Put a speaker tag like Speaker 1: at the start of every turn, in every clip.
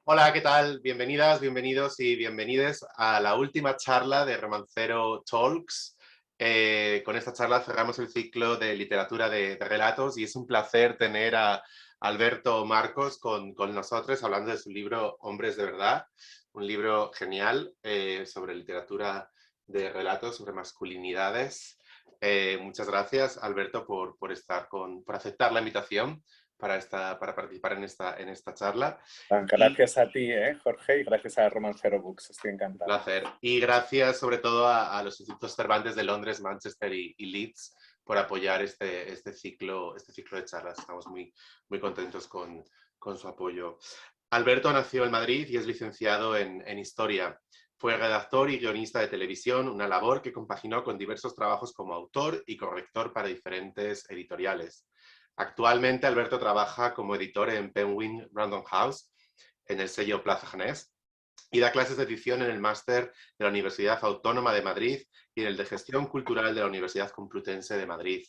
Speaker 1: Hola, ¿qué tal? Bienvenidas, bienvenidos y bienvenides a la última charla de Romancero Talks. Con esta charla cerramos el ciclo de literatura de relatos y es un placer tener a Alberto Marcos con nosotros hablando de su libro Hombres de Verdad, un libro genial sobre literatura de relatos, sobre masculinidades. Muchas gracias, Alberto, por aceptar la invitación para participar en esta charla. Y
Speaker 2: Gracias a ti, Jorge, y gracias a Romancero Books. Estoy
Speaker 1: un
Speaker 2: encantado.
Speaker 1: placer. Y gracias sobre todo a los institutos Cervantes de Londres, Manchester y Leeds por apoyar este ciclo de charlas. Estamos muy contentos con su apoyo. Alberto nació en Madrid y es licenciado en Historia. Fue redactor y guionista de televisión, una labor que compaginó con diversos trabajos como autor y corrector para diferentes editoriales. Actualmente Alberto trabaja como editor en Penguin Random House, en el sello Plaza Janés, y da clases de edición en el máster de la Universidad Autónoma de Madrid y en el de Gestión Cultural de la Universidad Complutense de Madrid.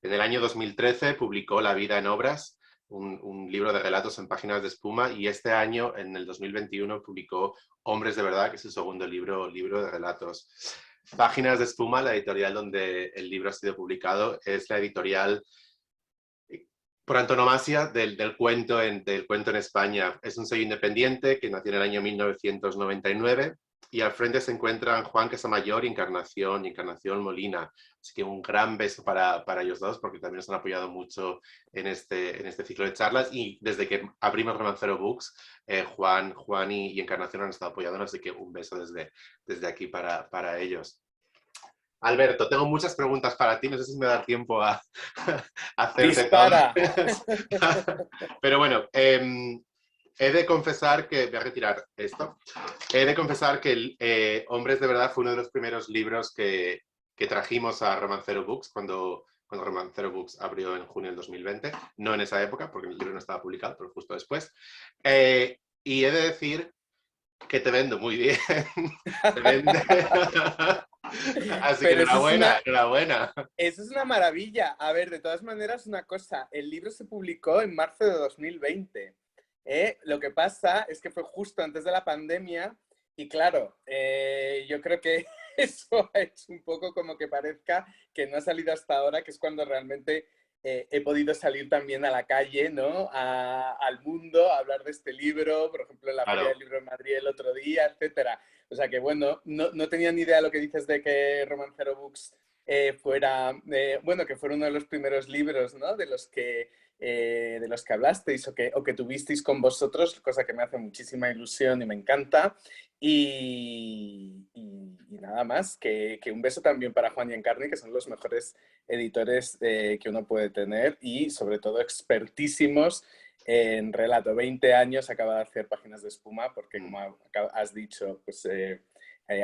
Speaker 1: En el año 2013 publicó La vida en obras, un libro de relatos en páginas de espuma, y este año, en el 2021, publicó Hombres de Verdad, que es su segundo libro de relatos. Páginas de espuma, la editorial donde el libro ha sido publicado, es la editorial por antonomasia del cuento en España. Es un sello independiente que nació en el año 1999 y al frente se encuentran Juan Casamayor y Encarnación Molina. Así que un gran beso para ellos dos, porque también nos han apoyado mucho en este ciclo de charlas, y desde que abrimos Romancero Books, Juan y Encarnación han estado apoyándonos, así que un beso desde aquí para ellos. Alberto, tengo muchas preguntas para ti, no sé si me da tiempo a hacerte
Speaker 2: ¡Dispara!
Speaker 1: todas. Pero bueno, he de confesar que, voy a retirar esto, he de confesar que Hombres de Verdad fue uno de los primeros libros que trajimos a Romancero Books cuando Romancero Books abrió en junio del 2020, no en esa época, porque el libro no estaba publicado, pero justo después. Y he de decir que te vendo muy bien. Te vende... Así que
Speaker 2: Pero
Speaker 1: enhorabuena, enhorabuena.
Speaker 2: eso es una maravilla. A ver, de todas maneras, una cosa. El libro se publicó en marzo de 2020. Lo que pasa es que fue justo antes de la pandemia y claro, yo creo que eso ha hecho un poco como que parezca que no ha salido hasta ahora, que es cuando realmente he podido salir también a la calle, ¿no? Al mundo, a hablar de este libro, por ejemplo, en la Feria del
Speaker 1: Claro.
Speaker 2: Libro de Madrid el otro día, etcétera. O sea que bueno, no tenía ni idea de lo que dices de que Romancero Books fuera, bueno, que fuera uno de los primeros libros, ¿no? De los que hablasteis o que tuvisteis con vosotros, cosa que me hace muchísima ilusión y me encanta. Y nada más, que un beso también para Juan y Encarni, que son los mejores editores que uno puede tener y sobre todo expertísimos en relato. 20 años acaba de hacer Páginas de Espuma, porque como has dicho, pues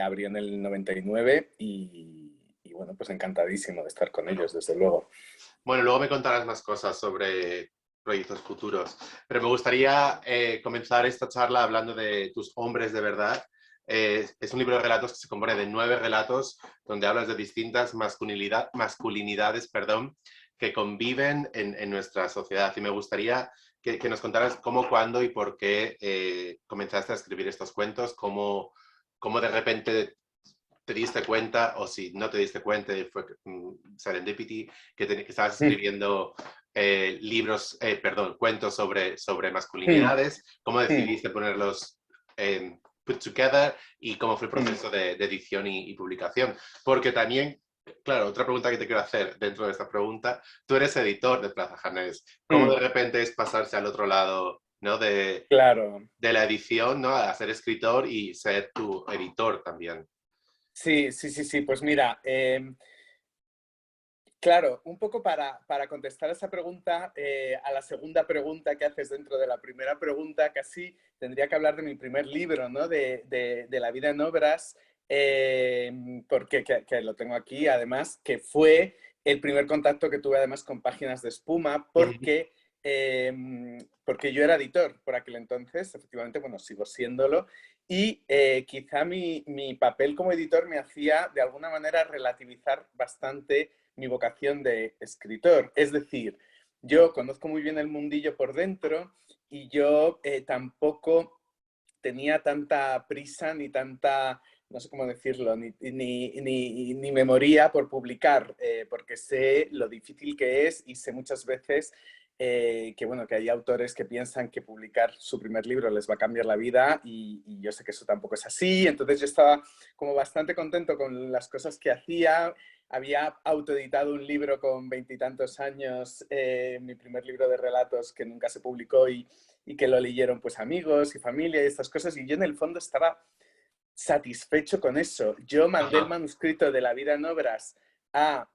Speaker 2: abrió en el 99 y bueno, pues encantadísimo de estar con ellos,
Speaker 1: Bueno.
Speaker 2: desde luego.
Speaker 1: Bueno, luego me contarás más cosas sobre proyectos futuros, pero me gustaría comenzar esta charla hablando de tus hombres de verdad. Es un libro de relatos que se compone de 9 relatos donde hablas de distintas masculinidades, perdón, que conviven en nuestra sociedad. Y me gustaría que nos contaras cómo, cuándo y por qué comenzaste a escribir estos cuentos, cómo de repente te diste cuenta, o si no te diste cuenta, fue serendipity, que estabas escribiendo cuentos sobre masculinidades, cómo decidiste ponerlos put together y cómo fue el proceso de edición y publicación. Porque también, claro, otra pregunta que te quiero hacer dentro de esta pregunta, tú eres editor de Plaza Janés. ¿Cómo de repente es pasarse al otro lado, ¿no?
Speaker 2: Claro.
Speaker 1: de la edición, ¿no? A ser escritor y ser tu editor también.
Speaker 2: Sí. Pues mira, claro, un poco para contestar a esa pregunta, a la segunda pregunta que haces dentro de la primera pregunta, casi tendría que hablar de mi primer libro, ¿no? De La vida en obras, porque que lo tengo aquí, además, que fue el primer contacto que tuve además con Páginas de Espuma, eh, porque yo era editor por aquel entonces, efectivamente, bueno, sigo siéndolo, y quizá mi papel como editor me hacía de alguna manera relativizar bastante mi vocación de escritor. Es decir, yo conozco muy bien el mundillo por dentro y yo tampoco tenía tanta prisa ni tanta, no sé cómo decirlo, ni memoria por publicar, porque sé lo difícil que es y sé muchas veces que, bueno, que hay autores que piensan que publicar su primer libro les va a cambiar la vida y yo sé que eso tampoco es así. Entonces yo estaba como bastante contento con las cosas que hacía. Había autoeditado un libro con 20 y tantos años, mi primer libro de relatos que nunca se publicó y que lo leyeron pues amigos y familia y estas cosas. Y yo en el fondo estaba satisfecho con eso. Yo mandé el
Speaker 1: Ajá.
Speaker 2: manuscrito de La vida en obras a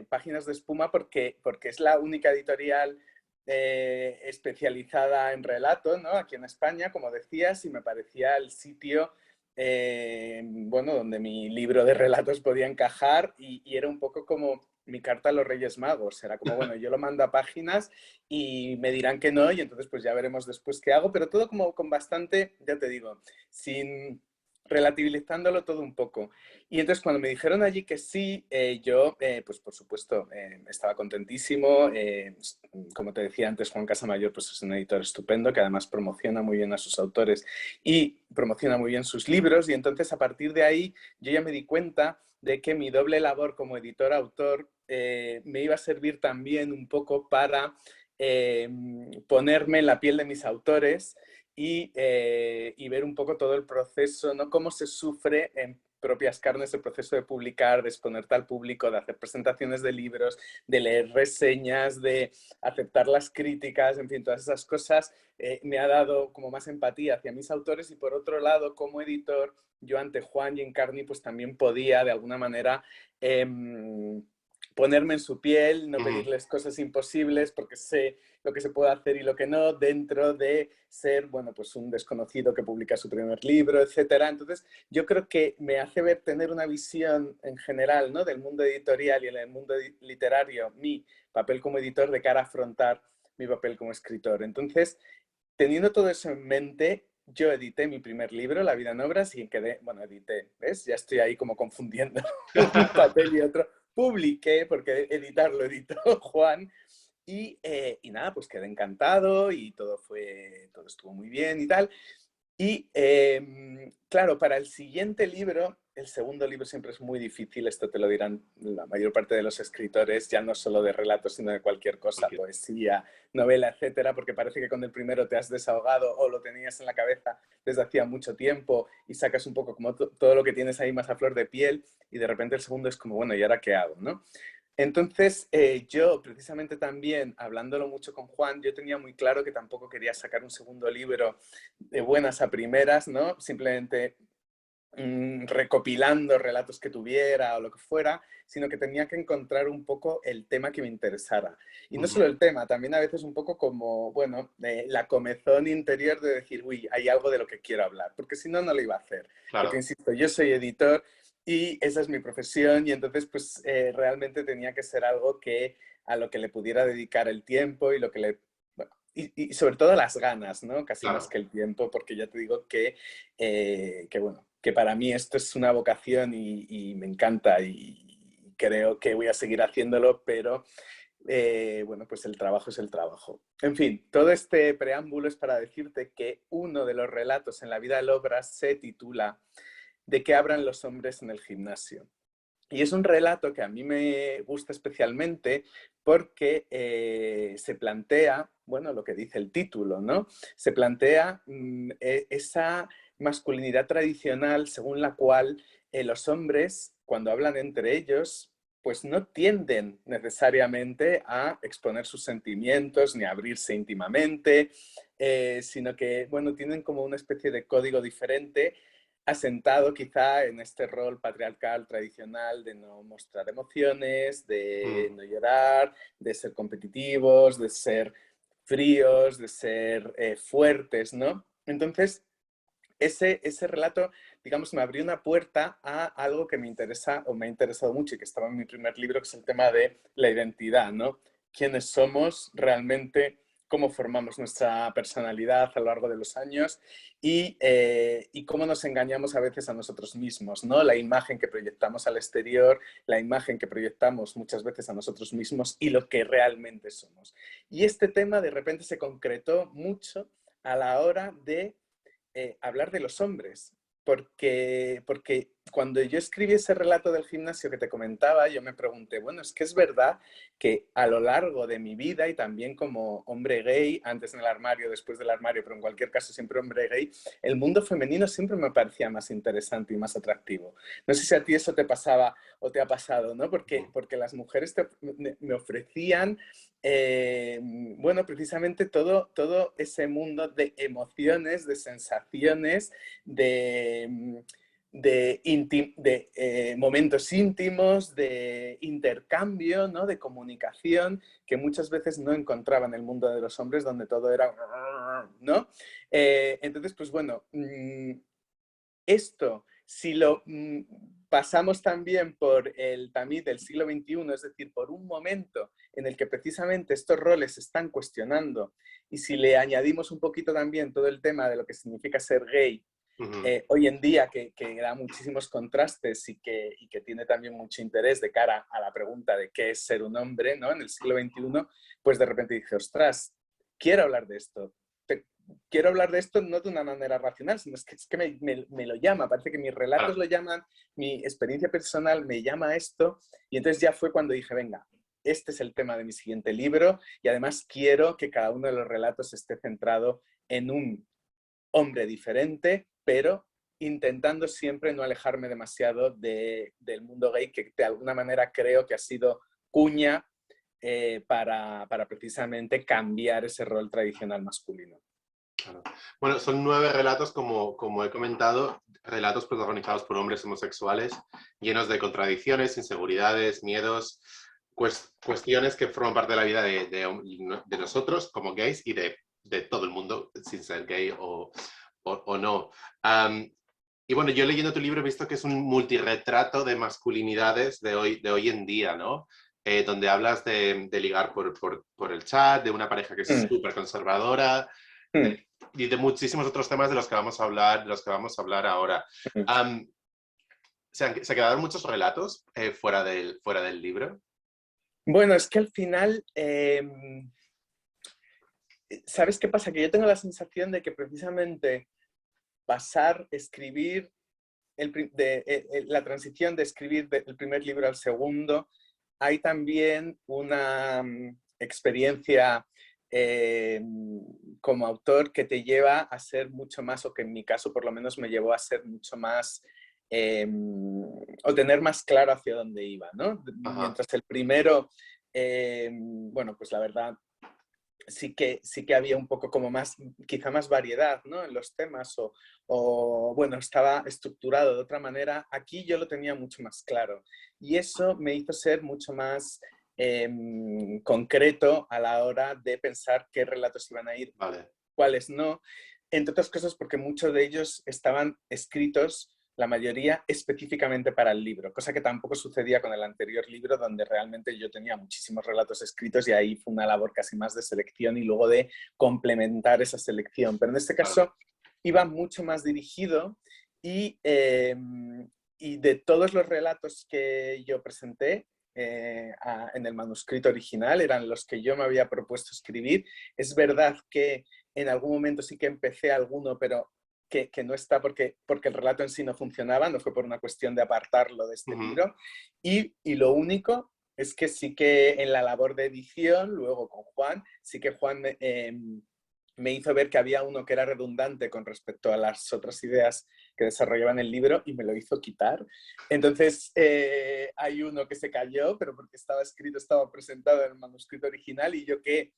Speaker 2: Páginas de Espuma porque es la única editorial especializada en relato, ¿no? Aquí en España, como decías, y me parecía el sitio bueno, donde mi libro de relatos podía encajar y era un poco como mi carta a los Reyes Magos. Era como, bueno, yo lo mando a Páginas y me dirán que no y entonces pues ya veremos después qué hago, pero todo como con bastante, ya te digo, sin relativizándolo todo un poco. Y entonces cuando me dijeron allí que sí, yo, pues por supuesto, estaba contentísimo. Como te decía antes, Juan Casamayor pues es un editor estupendo que además promociona muy bien a sus autores y promociona muy bien sus libros. Y entonces a partir de ahí yo ya me di cuenta de que mi doble labor como editor-autor me iba a servir también un poco para ponerme en la piel de mis autores y ver un poco todo el proceso, ¿no? Cómo se sufre en propias carnes el proceso de publicar, de exponerte al público, de hacer presentaciones de libros, de leer reseñas, de aceptar las críticas, en fin, todas esas cosas me ha dado como más empatía hacia mis autores y por otro lado, como editor, yo ante Juan y Encarni pues también podía de alguna manera ponerme en su piel, no pedirles cosas imposibles porque sé lo que se puede hacer y lo que no dentro de ser, bueno, pues un desconocido que publica su primer libro, etcétera. Entonces, yo creo que me hace ver, tener una visión en general, ¿no? Del mundo editorial y en el mundo literario, mi papel como editor de cara a afrontar mi papel como escritor. Entonces, teniendo todo eso en mente, yo edité mi primer libro, La vida en obras, y quedé, bueno, edité, ¿ves? Ya estoy ahí como confundiendo un papel y otro. Publiqué, porque editar lo editó Juan, y nada, pues quedé encantado y todo estuvo muy bien y tal. Y claro, para el siguiente libro, el segundo libro siempre es muy difícil, esto te lo dirán la mayor parte de los escritores, ya no solo de relatos, sino de cualquier cosa,
Speaker 1: Okay.
Speaker 2: poesía, novela, etcétera, porque parece que con el primero te has desahogado o lo tenías en la cabeza desde hacía mucho tiempo y sacas un poco como todo lo que tienes ahí más a flor de piel y de repente el segundo es como, bueno, ¿y ahora qué hago, no? Entonces, yo precisamente también, hablándolo mucho con Juan, yo tenía muy claro que tampoco quería sacar un segundo libro de buenas a primeras, ¿no? Simplemente recopilando relatos que tuviera o lo que fuera, sino que tenía que encontrar un poco el tema que me interesara. Y no solo el tema, también a veces un poco como, bueno, la comezón interior de decir, uy, hay algo de lo que quiero hablar, porque si no, no lo iba a hacer. Porque,
Speaker 1: Claro.
Speaker 2: insisto, yo soy editor y esa es mi profesión y entonces, pues, realmente tenía que ser algo que a lo que le pudiera dedicar el tiempo y lo que le... bueno, y sobre todo las ganas, ¿no? Casi más
Speaker 1: Claro.
Speaker 2: que el tiempo, porque ya te digo que bueno, que para mí esto es una vocación y me encanta y creo que voy a seguir haciéndolo, pero bueno, pues el trabajo es el trabajo. En fin, todo este preámbulo es para decirte que uno de los relatos en La vida del obra se titula ¿De qué hablan los hombres en el gimnasio? Y es un relato que a mí me gusta especialmente porque se plantea, bueno, lo que dice el título, ¿no? Se plantea esa masculinidad tradicional según la cual los hombres, cuando hablan entre ellos, pues no tienden necesariamente a exponer sus sentimientos ni a abrirse íntimamente, sino que, bueno, tienen como una especie de código diferente asentado quizá en este rol patriarcal tradicional de no mostrar emociones, de no llorar, de ser competitivos, de ser fríos, de ser fuertes, ¿no? Entonces, ese relato, digamos, me abrió una puerta a algo que me interesa o me ha interesado mucho y que estaba en mi primer libro, que es el tema de la identidad, ¿no? ¿Quiénes somos realmente? Cómo formamos nuestra personalidad a lo largo de los años y cómo nos engañamos a veces a nosotros mismos, ¿no? La imagen que proyectamos al exterior, la imagen que proyectamos muchas veces a nosotros mismos y lo que realmente somos. Y este tema de repente se concretó mucho a la hora de hablar de los hombres. Porque cuando yo escribí ese relato del gimnasio que te comentaba, yo me pregunté, bueno, es que es verdad que a lo largo de mi vida y también como hombre gay, antes en el armario, después del armario, pero en cualquier caso siempre hombre gay, el mundo femenino siempre me parecía más interesante y más atractivo. No sé si a ti eso te pasaba o te ha pasado, ¿no? Porque las mujeres me ofrecían bueno, precisamente todo ese mundo de emociones, de sensaciones, de momentos íntimos, de intercambio, ¿no? De comunicación, que muchas veces no encontraba en el mundo de los hombres, donde todo era, ¿no? Entonces, pues bueno, esto, si lo pasamos también por el tamiz del siglo XXI, es decir, por un momento en el que precisamente estos roles se están cuestionando, y si le añadimos un poquito también todo el tema de lo que significa ser gay, hoy en día que da muchísimos contrastes y que tiene también mucho interés de cara a la pregunta de qué es ser un hombre, ¿no? En el siglo XXI, pues de repente dice, ostras, quiero hablar de esto. Quiero hablar de esto no de una manera racional, sino es que me lo llama, parece que mis relatos lo llaman, mi experiencia personal me llama a esto, y entonces ya fue cuando dije, venga, este es el tema de mi siguiente libro, y además quiero que cada uno de los relatos esté centrado en un hombre diferente, pero intentando siempre no alejarme demasiado del mundo gay, que de alguna manera creo que ha sido cuña para precisamente cambiar ese rol tradicional masculino.
Speaker 1: Claro. Bueno, son 9 relatos, como he comentado, relatos protagonizados por hombres homosexuales, llenos de contradicciones, inseguridades, miedos, cuestiones que forman parte de la vida de nosotros como gays y de todo el mundo, sin ser gay o no. Y bueno, yo leyendo tu libro he visto que es un multirretrato de masculinidades de hoy en día, ¿no? Donde hablas de ligar por el chat, de una pareja que es súper conservadora, y de muchísimos otros temas de los que vamos a hablar ahora. ¿Se quedaron muchos relatos fuera del libro?
Speaker 2: Bueno, es que al final, ¿sabes qué pasa? Que yo tengo la sensación de que precisamente escribir, la transición de escribir del primer libro al segundo, hay también una experiencia como autor que te lleva a ser mucho más, o que en mi caso por lo menos me llevó a ser mucho más, o tener más claro hacia dónde iba, ¿no? Mientras el primero, bueno, pues la verdad sí que había un poco como más, quizá más variedad, ¿no? En los temas bueno, estaba estructurado de otra manera. Aquí yo lo tenía mucho más claro y eso me hizo ser mucho más concreto a la hora de pensar qué relatos iban a ir, cuáles no. Entre otras cosas porque muchos de ellos estaban escritos, la mayoría específicamente para el libro, cosa que tampoco sucedía con el anterior libro, donde realmente yo tenía muchísimos relatos escritos y ahí fue una labor casi más de selección y luego de complementar esa selección. Pero en este caso iba mucho más dirigido y de todos los relatos que yo presenté en el manuscrito original, eran los que yo me había propuesto escribir. Es verdad que en algún momento sí que empecé alguno, pero que no está porque el relato en sí no funcionaba, no fue por una cuestión de apartarlo de este libro. Y lo único es que sí que en la labor de edición, luego con Juan, sí que Juan me hizo ver que había uno que era redundante con respecto a las otras ideas que desarrollaban el libro y me lo hizo quitar. Entonces hay uno que se cayó, pero porque estaba escrito, estaba presentado en el manuscrito original, y yo que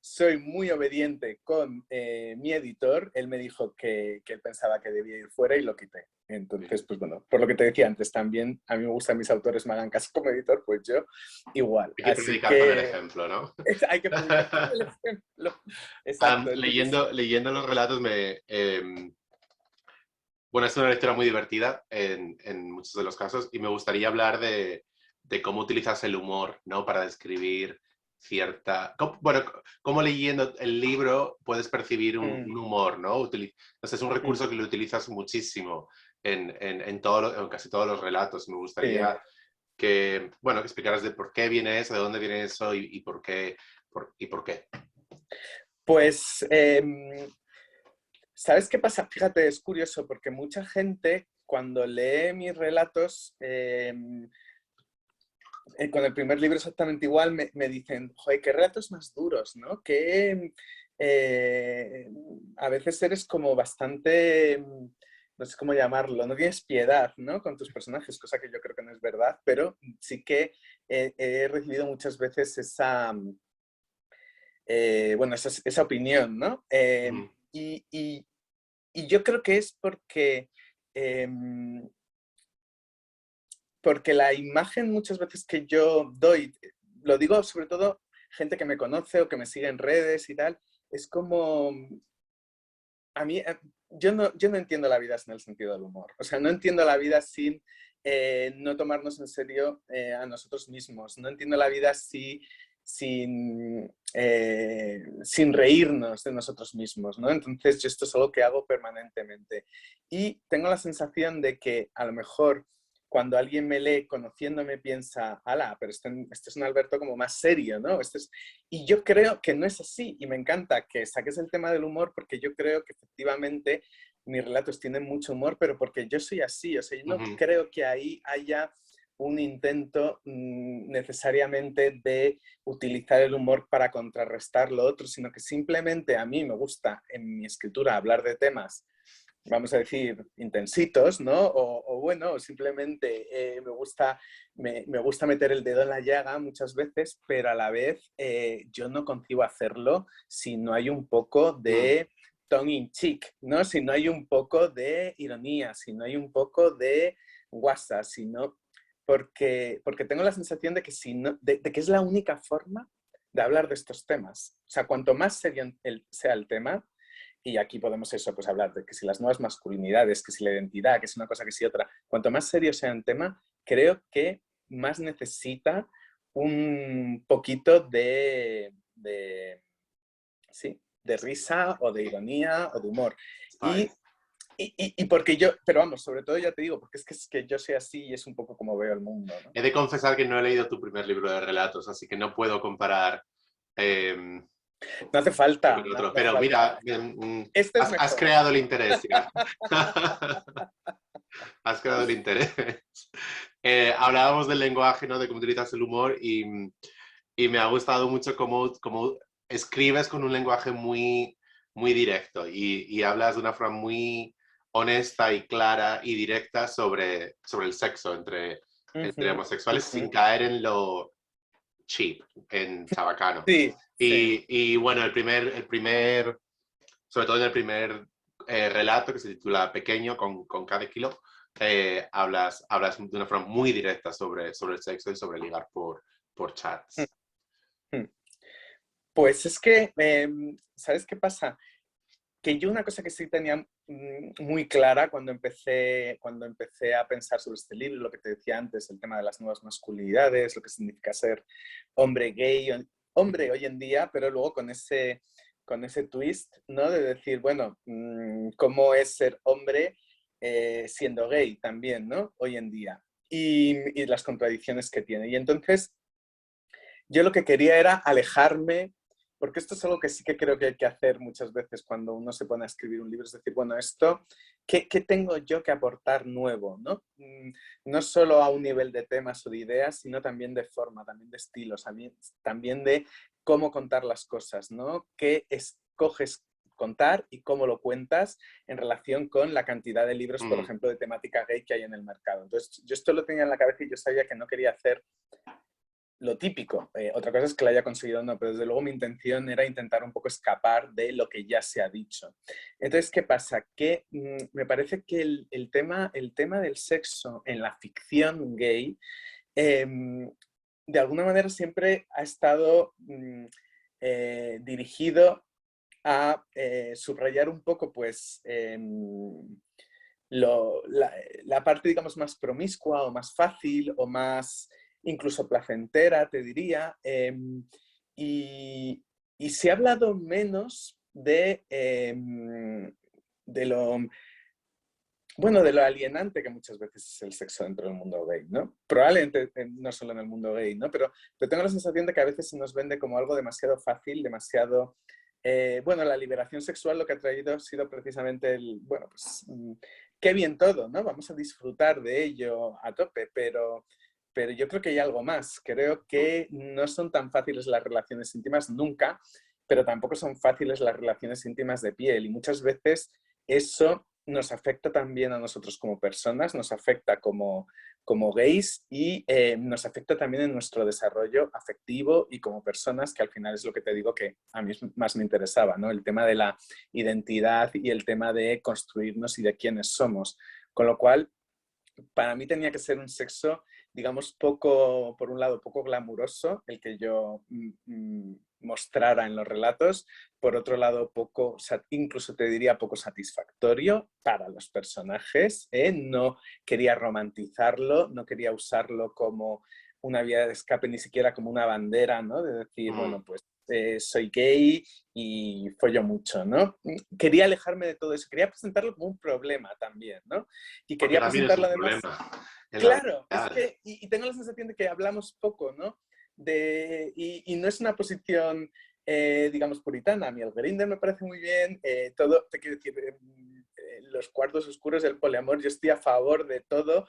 Speaker 2: soy muy obediente con mi editor, él me dijo que él pensaba que debía ir fuera y lo quité. Entonces, pues bueno, por lo que te decía antes, también a mí me gustan mis autores me hagan caso como editor, pues yo igual.
Speaker 1: Hay que predicar con el ejemplo, ¿no?
Speaker 2: Hay que predicar con el ejemplo. Exacto.
Speaker 1: Leyendo los relatos bueno, es una lectura muy divertida en muchos de los casos y me gustaría hablar de cómo utilizas el humor, ¿no? Para describir cómo leyendo el libro puedes percibir un humor, ¿no? Entonces es un recurso que lo utilizas muchísimo en casi todos los relatos. Me gustaría que explicaras de por qué viene eso, de dónde viene eso y por qué.
Speaker 2: Pues ¿Sabes qué pasa? Fíjate, es curioso porque mucha gente cuando lee mis relatos, con el primer libro exactamente igual, me dicen, joder, qué relatos más duros, ¿no? Que a veces eres como bastante, no sé cómo llamarlo, no tienes piedad, ¿no? Con tus personajes, cosa que yo creo que no es verdad, pero sí que he recibido muchas veces esa, bueno, esa opinión, ¿no?
Speaker 1: Mm,
Speaker 2: Y yo creo que es eh, porque la imagen muchas veces que yo doy, lo digo sobre todo gente que me conoce o que me sigue en redes y tal, es como, a mí, yo no entiendo la vida sin el sentido del humor. O sea, no entiendo la vida sin no tomarnos en serio a nosotros mismos. No entiendo la vida sin reírnos de nosotros mismos, ¿no? Entonces, yo esto es algo que hago permanentemente. Y tengo la sensación de que a lo mejor cuando alguien me lee conociéndome piensa, ala, pero este es un Alberto como más serio, ¿no? Y yo creo que no es así y me encanta que saques el tema del humor porque yo creo que efectivamente mis relatos tienen mucho humor, pero porque yo soy así, o sea, yo no
Speaker 1: ujú.
Speaker 2: creo que ahí haya un intento necesariamente de utilizar el humor para contrarrestar lo otro, sino que simplemente a mí me gusta en mi escritura hablar de temas, vamos a decir, intensitos, ¿no? O bueno, simplemente me gusta meter el dedo en la llaga muchas veces, pero a la vez yo no concibo hacerlo si no hay un poco
Speaker 1: Mm,
Speaker 2: de tongue in cheek, ¿no? Si no hay un poco de ironía, si no hay un poco de guasa, si no... Porque tengo la sensación de que, de que es la única forma de hablar de estos temas. O sea, cuanto más serio sea el tema, y aquí podemos eso, pues hablar de que si las nuevas masculinidades, que si la identidad, que si una cosa, que si otra. Cuanto más serio sea el tema, creo que más necesita un poquito sí, de risa o de ironía o de humor. Y,
Speaker 1: Spice.
Speaker 2: y porque yo, pero vamos, sobre todo ya te digo, porque es que yo soy así y es un poco como veo el mundo, ¿no?
Speaker 1: He de confesar que no he leído tu primer libro de relatos, así que no puedo comparar eh,
Speaker 2: No hace falta,
Speaker 1: con el
Speaker 2: no,
Speaker 1: otro.
Speaker 2: no hace
Speaker 1: Pero
Speaker 2: falta.
Speaker 1: mira,
Speaker 2: Este es
Speaker 1: has
Speaker 2: mejor.
Speaker 1: creado el interés ya. Has creado el interés. Hablábamos del lenguaje, ¿no? De cómo utilizas el humor y me ha gustado mucho cómo escribes con un lenguaje muy, muy directo y hablas de una forma muy honesta y clara y directa sobre el sexo entre
Speaker 2: Ujú,
Speaker 1: homosexuales sin
Speaker 2: ujú.
Speaker 1: caer en lo cheap, en chabacano.
Speaker 2: Sí, sí.
Speaker 1: Y bueno, sobre todo en el primer relato que se titula Pequeño con cada kilo, hablas de una forma muy directa sobre el sexo y sobre ligar por chats.
Speaker 2: Mm. Pues es que, ¿sabes qué pasa? Que yo una cosa que sí tenía muy clara cuando empecé a pensar sobre este libro, lo que te decía antes, el tema de las nuevas masculinidades, lo que significa ser hombre gay, hombre hoy en día, pero luego con ese twist, ¿no? De decir, bueno, ¿cómo es ser hombre siendo gay también, ¿no? Hoy en día. Y las contradicciones que tiene. Y entonces yo lo que quería era alejarme, porque esto es algo que sí que creo que hay que hacer muchas veces cuando uno se pone a escribir un libro, es decir, bueno, esto, ¿qué tengo yo que aportar nuevo? ¿No? No solo a un nivel de temas o de ideas, sino también de forma, también de estilos, también de cómo contar las cosas, ¿no? ¿Qué escoges contar y cómo lo cuentas en relación con la cantidad de libros, por
Speaker 1: Mm,
Speaker 2: ejemplo, de temática gay que hay en el mercado? Entonces, yo esto lo tenía en la cabeza y yo sabía que no quería hacer lo típico. Otra cosa es que lo haya conseguido o no, pero desde luego mi intención era intentar un poco escapar de lo que ya se ha dicho. Entonces, ¿qué pasa? Que me parece que el tema del sexo en la ficción gay, de alguna manera siempre ha estado dirigido a subrayar un poco, pues, la parte, digamos, más promiscua o más fácil o más incluso placentera, te diría. Y, y se ha hablado menos de lo, bueno, de lo alienante que muchas veces es el sexo dentro del mundo gay, ¿no? Probablemente no solo en el mundo gay, ¿no? Pero tengo la sensación de que a veces se nos vende como algo demasiado fácil, demasiado bueno, la liberación sexual lo que ha traído ha sido precisamente bueno, pues qué bien todo, ¿no? Vamos a disfrutar de ello a tope, pero yo creo que hay algo más. Creo que no son tan fáciles las relaciones íntimas nunca, pero tampoco son fáciles las relaciones íntimas de piel y muchas veces eso nos afecta también a nosotros como personas, nos afecta como gays y nos afecta también en nuestro desarrollo afectivo y como personas, que al final es lo que te digo que a mí más me interesaba, ¿no? El tema de la identidad y el tema de construirnos y de quiénes somos. Con lo cual, para mí tenía que ser un sexo, digamos, poco, por un lado, poco glamuroso, el que yo mostrara en los relatos, por otro lado, poco, incluso te diría poco satisfactorio para los personajes, ¿eh? No quería romantizarlo, no quería usarlo como una vía de escape, ni siquiera como una bandera, ¿no? De decir, bueno, pues soy gay y follo mucho, ¿no? Quería alejarme de todo eso, quería presentarlo como un problema también, ¿no? Y
Speaker 1: Porque
Speaker 2: quería
Speaker 1: también es
Speaker 2: presentarlo
Speaker 1: un
Speaker 2: además,
Speaker 1: problema en la vida
Speaker 2: claro, es
Speaker 1: real.
Speaker 2: que, y tengo la sensación de que hablamos poco, ¿no? Y no es una posición, digamos, puritana. A mí el Grindr me parece muy bien, todo, te quiero decir, los cuartos oscuros del poliamor, yo estoy a favor de todo,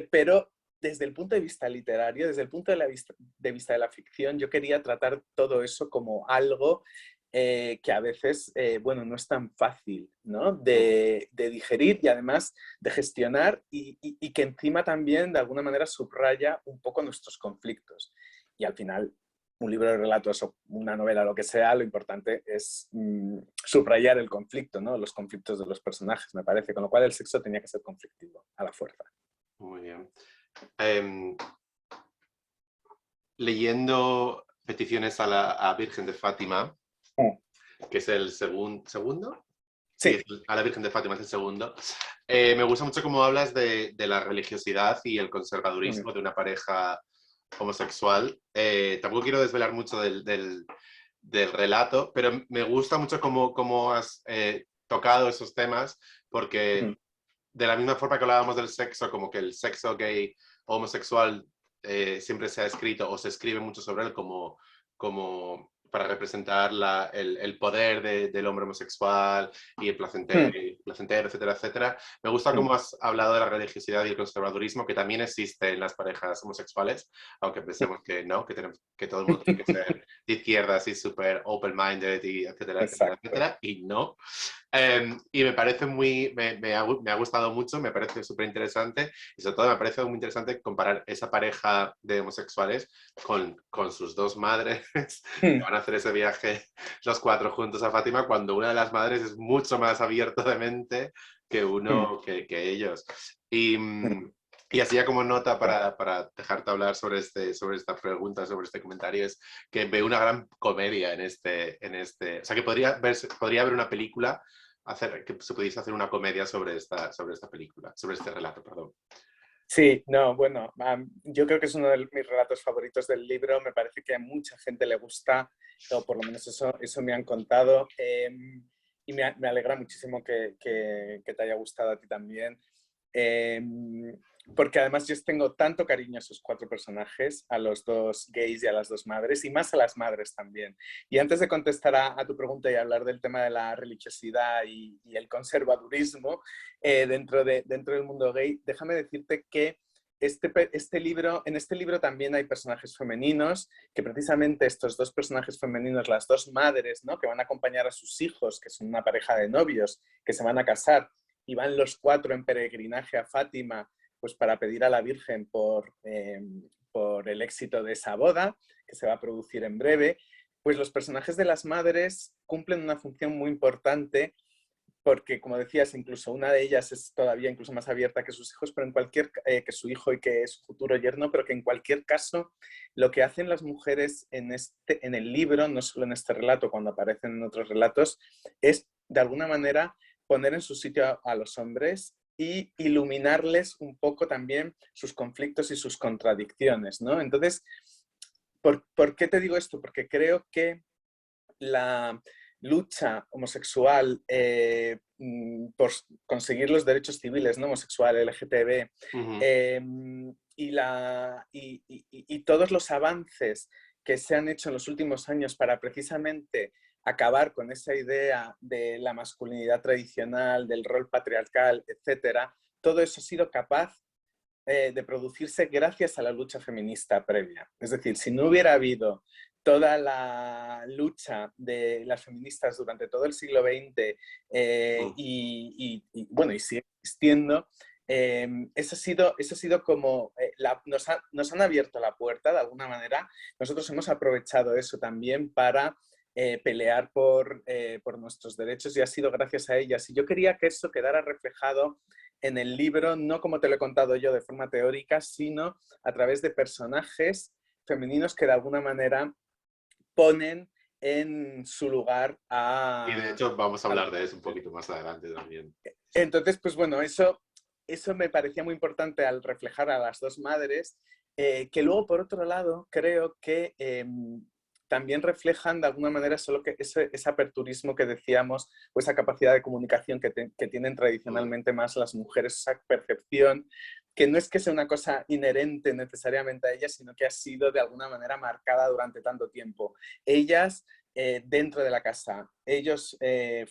Speaker 2: pero desde el punto de vista literario, desde el punto de vista de la ficción, yo quería tratar todo eso como algo que a veces, bueno, no es tan fácil, ¿no? De digerir y además de gestionar y que encima también de alguna manera subraya un poco nuestros conflictos. Y al final, un libro de relatos o una novela, lo que sea, lo importante es subrayar el conflicto, ¿no? Los conflictos de los personajes, me parece. Con lo cual el sexo tenía que ser conflictivo, a la fuerza.
Speaker 1: Muy bien. Leyendo Peticiones a Virgen de Fátima, que es el segundo. Sí,
Speaker 2: Sí.
Speaker 1: a la Virgen de Fátima es el segundo. Me gusta mucho cómo hablas de la religiosidad y el conservadurismo de una pareja homosexual. Tampoco quiero desvelar mucho del relato, pero me gusta mucho cómo has tocado esos temas, porque de la misma forma que hablábamos del sexo, como que el sexo gay o homosexual siempre se ha escrito o se escribe mucho sobre él como para representar el poder del hombre homosexual y el placentero, etcétera, etcétera. Me gusta cómo has hablado de la religiosidad y el conservadurismo, que también existe en las parejas homosexuales, aunque pensemos que no, que todo el mundo tiene que ser de izquierdas y súper open-minded, y etcétera, etcétera,
Speaker 2: Exacto.
Speaker 1: etcétera, y no. Y me parece me ha gustado mucho, me parece súper interesante y sobre todo me parece muy interesante comparar esa pareja de homosexuales con sus dos madres que van a hacer ese viaje los cuatro juntos a Fátima, cuando una de las madres es mucho más abierto de mente que que ellos. Y así ya como nota para dejarte hablar sobre esta pregunta, sobre este comentario, es que veo una gran comedia en o sea, que podría haber una película, que se pudiese hacer una comedia sobre esta película, sobre este relato, perdón.
Speaker 2: Sí, no, bueno, yo creo que es uno de mis relatos favoritos del libro. Me parece que a mucha gente le gusta, o por lo menos eso me han contado. Y me alegra muchísimo que te haya gustado a ti también. Porque además yo tengo tanto cariño a esos cuatro personajes, a los dos gays y a las dos madres, y más a las madres también. Y antes de contestar a tu pregunta y hablar del tema de la religiosidad y el conservadurismo dentro del mundo gay, déjame decirte que en este libro también hay personajes femeninos, que precisamente estos dos personajes femeninos, las dos madres, ¿no? Que van a acompañar a sus hijos, que son una pareja de novios, que se van a casar, y van los cuatro en peregrinaje a Fátima, pues para pedir a la Virgen por el éxito de esa boda, que se va a producir en breve. Pues los personajes de las madres cumplen una función muy importante, porque, como decías, incluso una de ellas es todavía incluso más abierta que sus hijos, pero que su hijo y que su futuro yerno, pero que en cualquier caso lo que hacen las mujeres en el libro, no solo en este relato, cuando aparecen en otros relatos, es de alguna manera poner en su sitio a los hombres y iluminarles un poco también sus conflictos y sus contradicciones, ¿no? Entonces, ¿por qué te digo esto? Porque creo que la lucha homosexual por conseguir los derechos civiles, ¿no? Homosexual, LGTB, y todos los avances que se han hecho en los últimos años para precisamente acabar con esa idea de la masculinidad tradicional, del rol patriarcal, etcétera, todo eso ha sido capaz de producirse gracias a la lucha feminista previa. Es decir, si no hubiera habido toda la lucha de las feministas durante todo el siglo XX bueno, y sigue existiendo, eso ha sido como, nos han abierto la puerta de alguna manera. Nosotros hemos aprovechado eso también para pelear por nuestros derechos y ha sido gracias a ellas. Y yo quería que eso quedara reflejado en el libro, no como te lo he contado yo de forma teórica, sino a través de personajes femeninos que de alguna manera ponen en su lugar
Speaker 1: Y de hecho vamos a hablar de eso un poquito más adelante también.
Speaker 2: Entonces, pues bueno, eso me parecía muy importante al reflejar a las dos madres, que luego, por otro lado, creo que también reflejan de alguna manera solo que ese aperturismo que decíamos, o esa capacidad de comunicación que tienen tradicionalmente más las mujeres, esa percepción, que no es que sea una cosa inherente necesariamente a ellas, sino que ha sido de alguna manera marcada durante tanto tiempo. Ellas dentro de la casa, ellos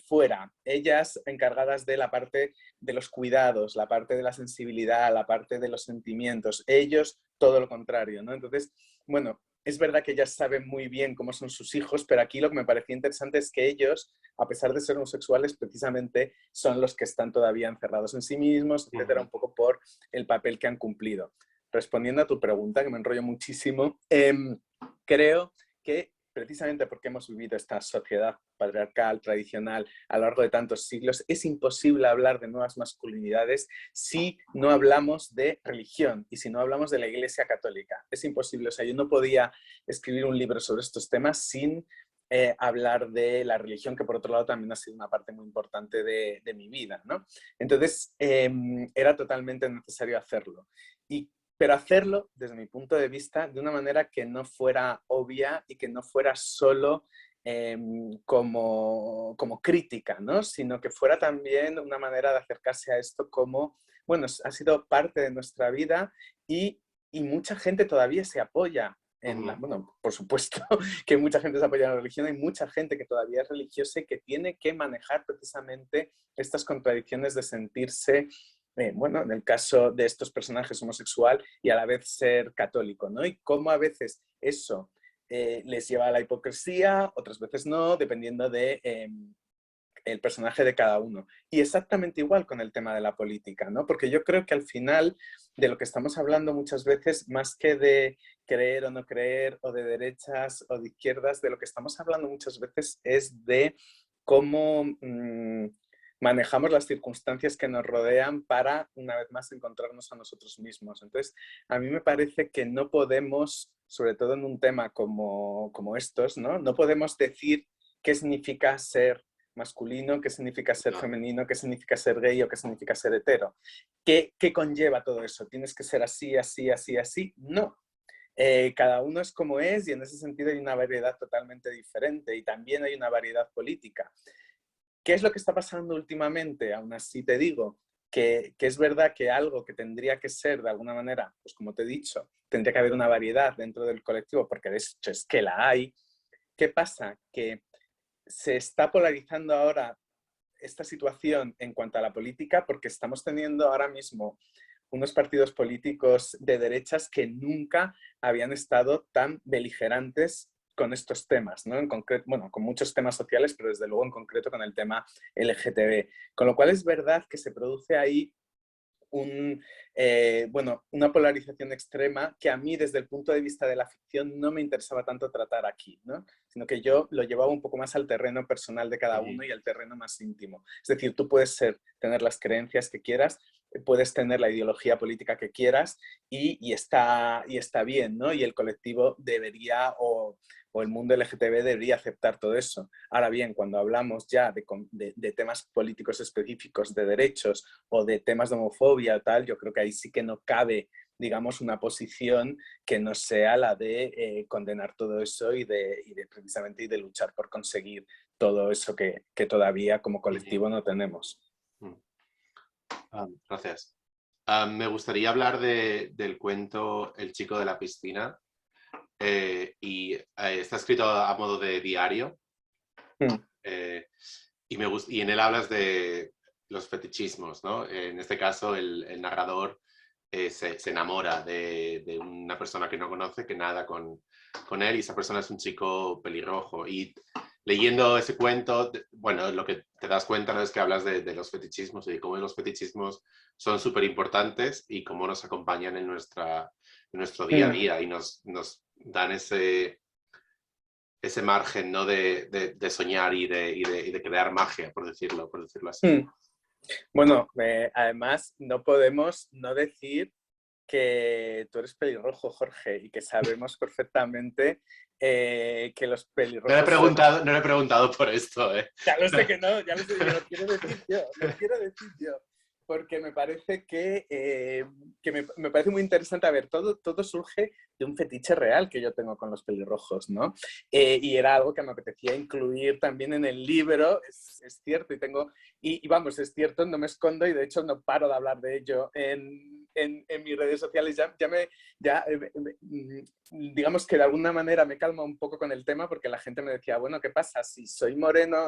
Speaker 2: fuera, ellas encargadas de la parte de los cuidados, la parte de la sensibilidad, la parte de los sentimientos, ellos todo lo contrario, ¿no? Entonces, bueno, es verdad que ellas saben muy bien cómo son sus hijos, pero aquí lo que me parecía interesante es que ellos, a pesar de ser homosexuales, precisamente son los que están todavía encerrados en sí mismos, etcétera, un poco por el papel que han cumplido. Respondiendo a tu pregunta, que me enrollo muchísimo, creo que precisamente porque hemos vivido esta sociedad patriarcal, tradicional, a lo largo de tantos siglos, es imposible hablar de nuevas masculinidades si no hablamos de religión y si no hablamos de la Iglesia Católica. Es imposible. O sea, yo no podía escribir un libro sobre estos temas sin hablar de la religión, que por otro lado también ha sido una parte muy importante de mi vida, ¿no? Entonces, era totalmente necesario hacerlo. Pero hacerlo, desde mi punto de vista, de una manera que no fuera obvia y que no fuera solo como crítica, ¿no? Sino que fuera también una manera de acercarse a esto como, bueno, ha sido parte de nuestra vida y mucha gente todavía se apoya en la, bueno, por supuesto que mucha gente se apoya en la religión, hay mucha gente que todavía es religiosa y que tiene que manejar precisamente estas contradicciones de sentirse bueno, en el caso de estos personajes homosexual y a la vez ser católico, ¿no? Y cómo a veces eso les lleva a la hipocresía, otras veces no, dependiendo de el personaje de cada uno. Y exactamente igual con el tema de la política, ¿no? Porque yo creo que al final de lo que estamos hablando muchas veces, más que de creer o no creer, o de derechas o de izquierdas, de lo que estamos hablando muchas veces es de cómo manejamos las circunstancias que nos rodean para, una vez más, encontrarnos a nosotros mismos. Entonces, a mí me parece que no podemos, sobre todo en un tema como estos, ¿no? No podemos decir qué significa ser masculino, qué significa ser femenino, qué significa ser gay o qué significa ser hetero. ¿Qué conlleva todo eso? ¿Tienes que ser así, así, así, así? No. Cada uno es como es y en ese sentido hay una variedad totalmente diferente y también hay una variedad política. ¿Qué es lo que está pasando últimamente? Aún así te digo que es verdad que algo que tendría que ser de alguna manera, pues como te he dicho, tendría que haber una variedad dentro del colectivo, porque de hecho es que la hay. ¿Qué pasa? Que se está polarizando ahora esta situación en cuanto a la política porque estamos teniendo ahora mismo unos partidos políticos de derechas que nunca habían estado tan beligerantes con estos temas, ¿no? En concreto, bueno, con muchos temas sociales, pero desde luego en concreto con el tema LGTB. Con lo cual es verdad que se produce ahí bueno, una polarización extrema que a mí desde el punto de vista de la ficción no me interesaba tanto tratar aquí, ¿no? Sino que yo lo llevaba un poco más al terreno personal de cada uno y al terreno más íntimo. Es decir, tú puedes tener las creencias que quieras, puedes tener la ideología política que quieras y está bien, ¿no? Y el colectivo debería o el mundo LGTB debería aceptar todo eso. Ahora bien, cuando hablamos ya de temas políticos específicos, de derechos o de temas de homofobia o tal, yo creo que ahí sí que no cabe, digamos, una posición que no sea la de condenar todo eso y de precisamente de luchar por conseguir todo eso que todavía como colectivo no tenemos.
Speaker 1: Gracias. Me gustaría hablar del cuento El chico de la piscina. Está escrito a modo de diario
Speaker 2: Mm.
Speaker 1: Y en él hablas de los fetichismos, ¿no? En este caso, el narrador se enamora de una persona que no conoce, que nada con él, y esa persona es un chico pelirrojo. Y leyendo ese cuento, bueno, lo que te das cuenta, ¿no?, es que hablas de los fetichismos y de cómo los fetichismos son súper importantes y cómo nos acompañan en nuestro día a
Speaker 2: Mm.
Speaker 1: día y nos dan ese margen, ¿no?, de soñar y de crear magia, por decirlo así.
Speaker 2: Mm. Bueno, además no podemos no decir que tú eres pelirrojo, Jorge, y que sabemos perfectamente que los pelirrojos son...
Speaker 1: No le he preguntado por esto, ¿eh?
Speaker 2: Ya lo sé que no, ya lo sé, yo lo quiero decir yo, lo quiero decir yo. Porque me parece que me parece muy interesante. A ver, todo surge de un fetiche real que yo tengo con los pelirrojos, ¿no? Y era algo que me apetecía incluir también en el libro, es cierto, y vamos, es cierto, no me escondo y de hecho no paro de hablar de ello en mis redes sociales. Digamos que de alguna manera me calma un poco con el tema porque la gente me decía, bueno, ¿qué pasa? Si soy moreno,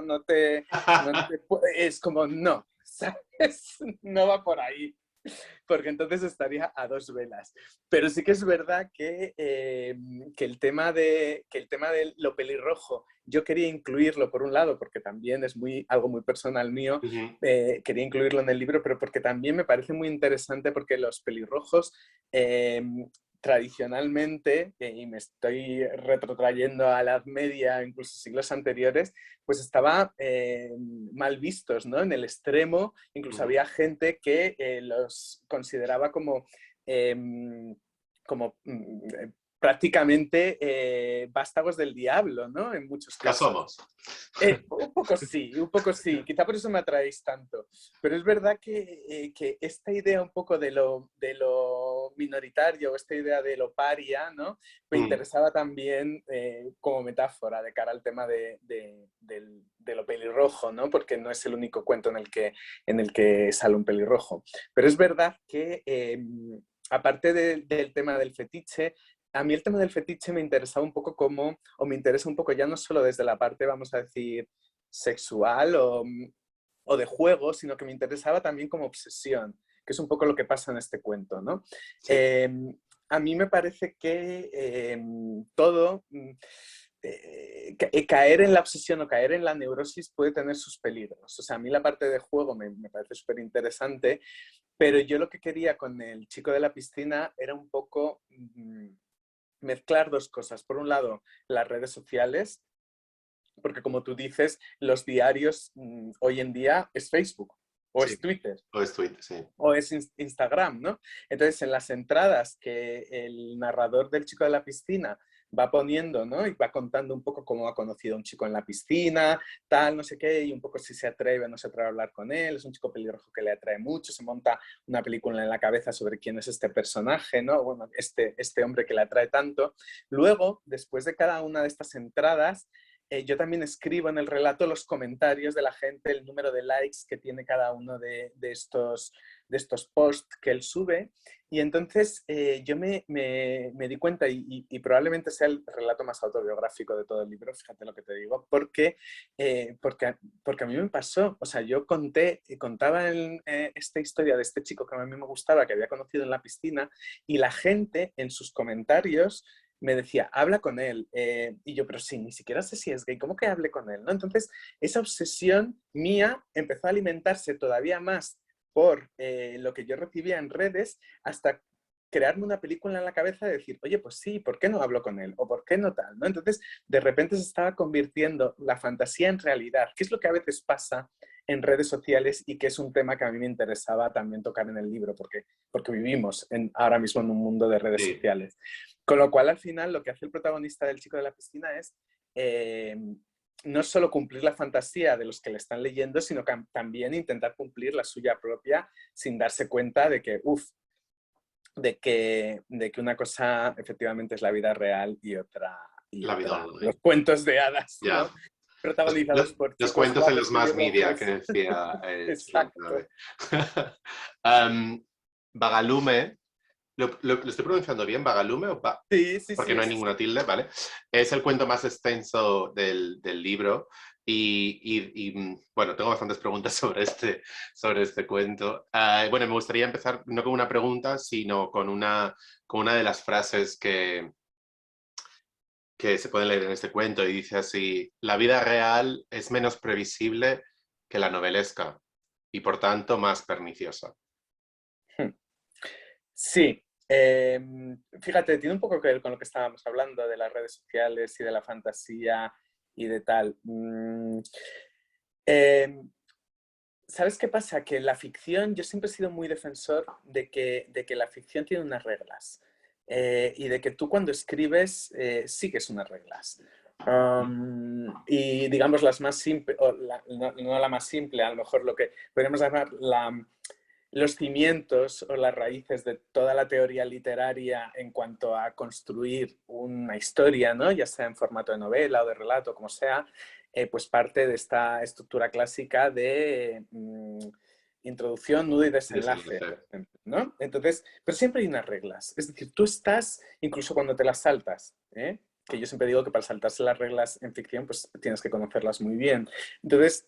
Speaker 2: es como, no, ¿sabes? No va por ahí, porque entonces estaría a dos velas. Pero sí que es verdad que el tema de lo pelirrojo, yo quería incluirlo por un lado, porque también es algo muy personal mío, quería incluirlo en el libro, pero porque también me parece muy interesante porque los pelirrojos... tradicionalmente, y me estoy retrotrayendo a la Edad Media, incluso siglos anteriores, pues estaba mal vistos, ¿no? En el extremo, incluso había gente que los consideraba eh, como prácticamente vástagos del diablo, ¿no? En muchos casos.
Speaker 1: Somos.
Speaker 2: Un poco sí, quizá por eso me atraéis tanto. Pero es verdad que esta idea un poco de lo minoritario, esta idea de lo paria, ¿no? Me interesaba también como metáfora de cara al tema de lo pelirrojo, ¿no? Porque no es el único cuento en el que sale un pelirrojo. Pero es verdad que aparte del tema del fetiche, a mí el tema del fetiche me interesaba un poco o me interesa un poco ya no solo desde la parte, vamos a decir, sexual o de juego, sino que me interesaba también como obsesión, que es un poco lo que pasa en este cuento, ¿no?
Speaker 1: Sí.
Speaker 2: A mí me parece que todo, caer en la obsesión o caer en la neurosis puede tener sus peligros. O sea, a mí la parte de juego me parece súper interesante, pero yo lo que quería con el chico de la piscina era un poco mezclar dos cosas. Por un lado, las redes sociales, porque como tú dices, los diarios hoy en día es Facebook o
Speaker 1: Sí.
Speaker 2: es Twitter.
Speaker 1: O es Twitter, sí.
Speaker 2: O es Instagram, ¿no? Entonces, en las entradas que el narrador del chico de la piscina va poniendo, ¿no? Y va contando un poco cómo ha conocido a un chico en la piscina, tal, no sé qué, y un poco si se atreve o no se atreve a hablar con él. Es un chico pelirrojo que le atrae mucho, se monta una película en la cabeza sobre quién es este personaje, ¿no? Bueno, este hombre que le atrae tanto. Luego, después de cada una de estas entradas, yo también escribo en el relato los comentarios de la gente, el número de likes que tiene cada uno de estos posts que él sube. Y entonces yo me di cuenta, y probablemente sea el relato más autobiográfico de todo el libro, fíjate lo que te digo, porque a mí me pasó. O sea, yo contaba esta historia de este chico que a mí me gustaba, que había conocido en la piscina, y la gente en sus comentarios me decía, habla con él. Y yo, pero sí, ni siquiera sé si es gay, ¿cómo que hable con él? ¿No? Entonces, esa obsesión mía empezó a alimentarse todavía más por lo que yo recibía en redes, hasta crearme una película en la cabeza de decir, oye, pues sí, ¿por qué no hablo con él? ¿O por qué no tal? ¿No? Entonces, de repente se estaba convirtiendo la fantasía en realidad, que es lo que a veces pasa en redes sociales y que es un tema que a mí me interesaba también tocar en el libro, porque vivimos ahora mismo en un mundo de redes
Speaker 1: Sí.
Speaker 2: sociales. Con lo cual, al final, lo que hace el protagonista del chico de la piscina es no solo cumplir la fantasía de los que le están leyendo, sino que también intentar cumplir la suya propia sin darse cuenta de que, de que una cosa efectivamente es la vida real y otra
Speaker 1: La vida
Speaker 2: los
Speaker 1: online.
Speaker 2: cuentos de hadas,
Speaker 1: Ya.
Speaker 2: ¿no? Protagonizados por
Speaker 1: Los
Speaker 2: chicos
Speaker 1: cuentos en
Speaker 2: guapos
Speaker 1: los más media
Speaker 2: pelirrojos.
Speaker 1: que decía Sigmund
Speaker 2: Exacto.
Speaker 1: Freud. Vagalume, ¿lo estoy pronunciando bien? ¿Vagalume o
Speaker 2: Sí, sí,
Speaker 1: porque
Speaker 2: sí,
Speaker 1: no hay
Speaker 2: sí,
Speaker 1: ninguna
Speaker 2: sí.
Speaker 1: tilde, ¿vale? Es el cuento más extenso del libro Bueno, tengo bastantes preguntas sobre este cuento. Bueno, me gustaría empezar no con una pregunta, sino con una de las frases que se pueden leer en este cuento y dice así: la vida real es menos previsible que la novelesca y por tanto más perniciosa.
Speaker 2: Sí, fíjate, tiene un poco que ver con lo que estábamos hablando de las redes sociales y de la fantasía y de tal. ¿Sabes qué pasa? Que la ficción, yo siempre he sido muy defensor de que la ficción tiene unas reglas y de que tú cuando escribes sigues unas reglas. Y digamos las más simples, no la más simple, a lo mejor lo que podríamos llamar los cimientos o las raíces de toda la teoría literaria en cuanto a construir una historia, ¿no? Ya sea en formato de novela o de relato, como sea, pues parte de esta estructura clásica de introducción, nudo y desenlace, por ejemplo, ¿no? Entonces, pero siempre hay unas reglas. Es decir, tú estás, incluso cuando te las saltas, que yo siempre digo que para saltarse las reglas en ficción, pues tienes que conocerlas muy bien. Entonces,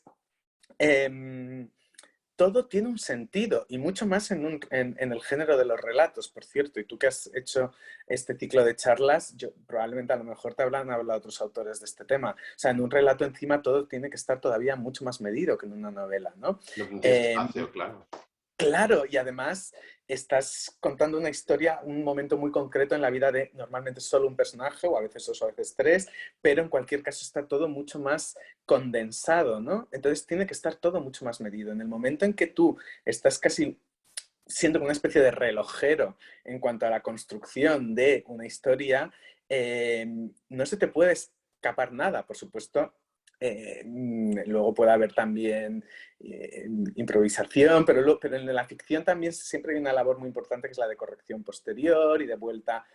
Speaker 2: todo tiene un sentido y mucho más en el género de los relatos, por cierto. Y tú que has hecho este ciclo de charlas, probablemente a lo mejor te habrán hablado otros autores de este tema. O sea, en un relato encima todo tiene que estar todavía mucho más medido que en una novela, ¿no?
Speaker 1: No tienes espacio, claro.
Speaker 2: Claro, y además estás contando una historia, un momento muy concreto en la vida de normalmente solo un personaje, o a veces dos o a veces tres, pero en cualquier caso está todo mucho más condensado, ¿no? Entonces tiene que estar todo mucho más medido. En el momento en que tú estás casi siendo una especie de relojero en cuanto a la construcción de una historia, no se te puede escapar nada, por supuesto. Luego puede haber también improvisación, pero en la ficción también siempre hay una labor muy importante que es la de corrección posterior y de vuelta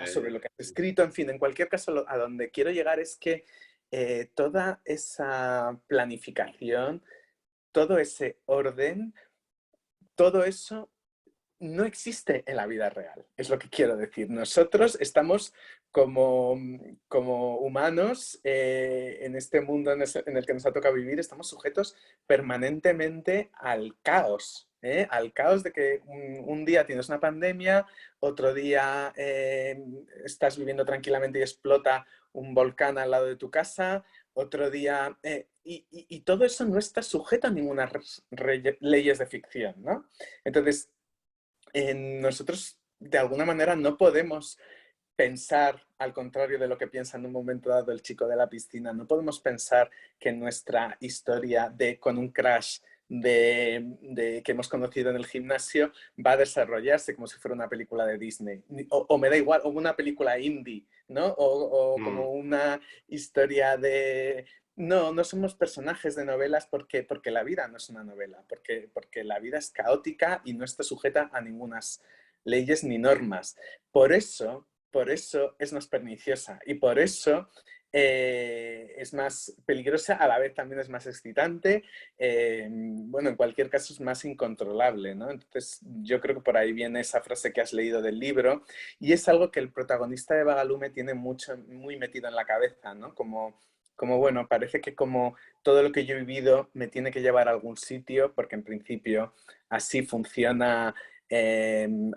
Speaker 2: sobre lo que has escrito. En fin, en cualquier caso, a donde quiero llegar es que toda esa planificación, todo ese orden, todo eso no existe en la vida real, es lo que quiero decir. Nosotros estamos como humanos en este mundo en el que nos ha tocado vivir, estamos sujetos permanentemente al caos. Al caos de que un día tienes una pandemia, otro día estás viviendo tranquilamente y explota un volcán al lado de tu casa, otro día... y todo eso no está sujeto a ninguna leyes de ficción, ¿no? Entonces, nosotros de alguna manera no podemos pensar al contrario de lo que piensa en un momento dado el chico de la piscina. No podemos pensar que nuestra historia con un crash que hemos conocido en el gimnasio va a desarrollarse como si fuera una película de Disney. O me da igual, o una película indie, ¿no? O como una historia de... No, no somos personajes de novelas porque la vida no es una novela, porque la vida es caótica y no está sujeta a ninguna leyes ni normas. Por eso es más perniciosa y por eso es más peligrosa, a la vez también es más excitante, bueno, en cualquier caso es más incontrolable, ¿no? Entonces yo creo que por ahí viene esa frase que has leído del libro y es algo que el protagonista de Vagalume tiene muy metido en la cabeza, ¿no? Como, bueno, parece que como todo lo que yo he vivido me tiene que llevar a algún sitio, porque en principio así funciona,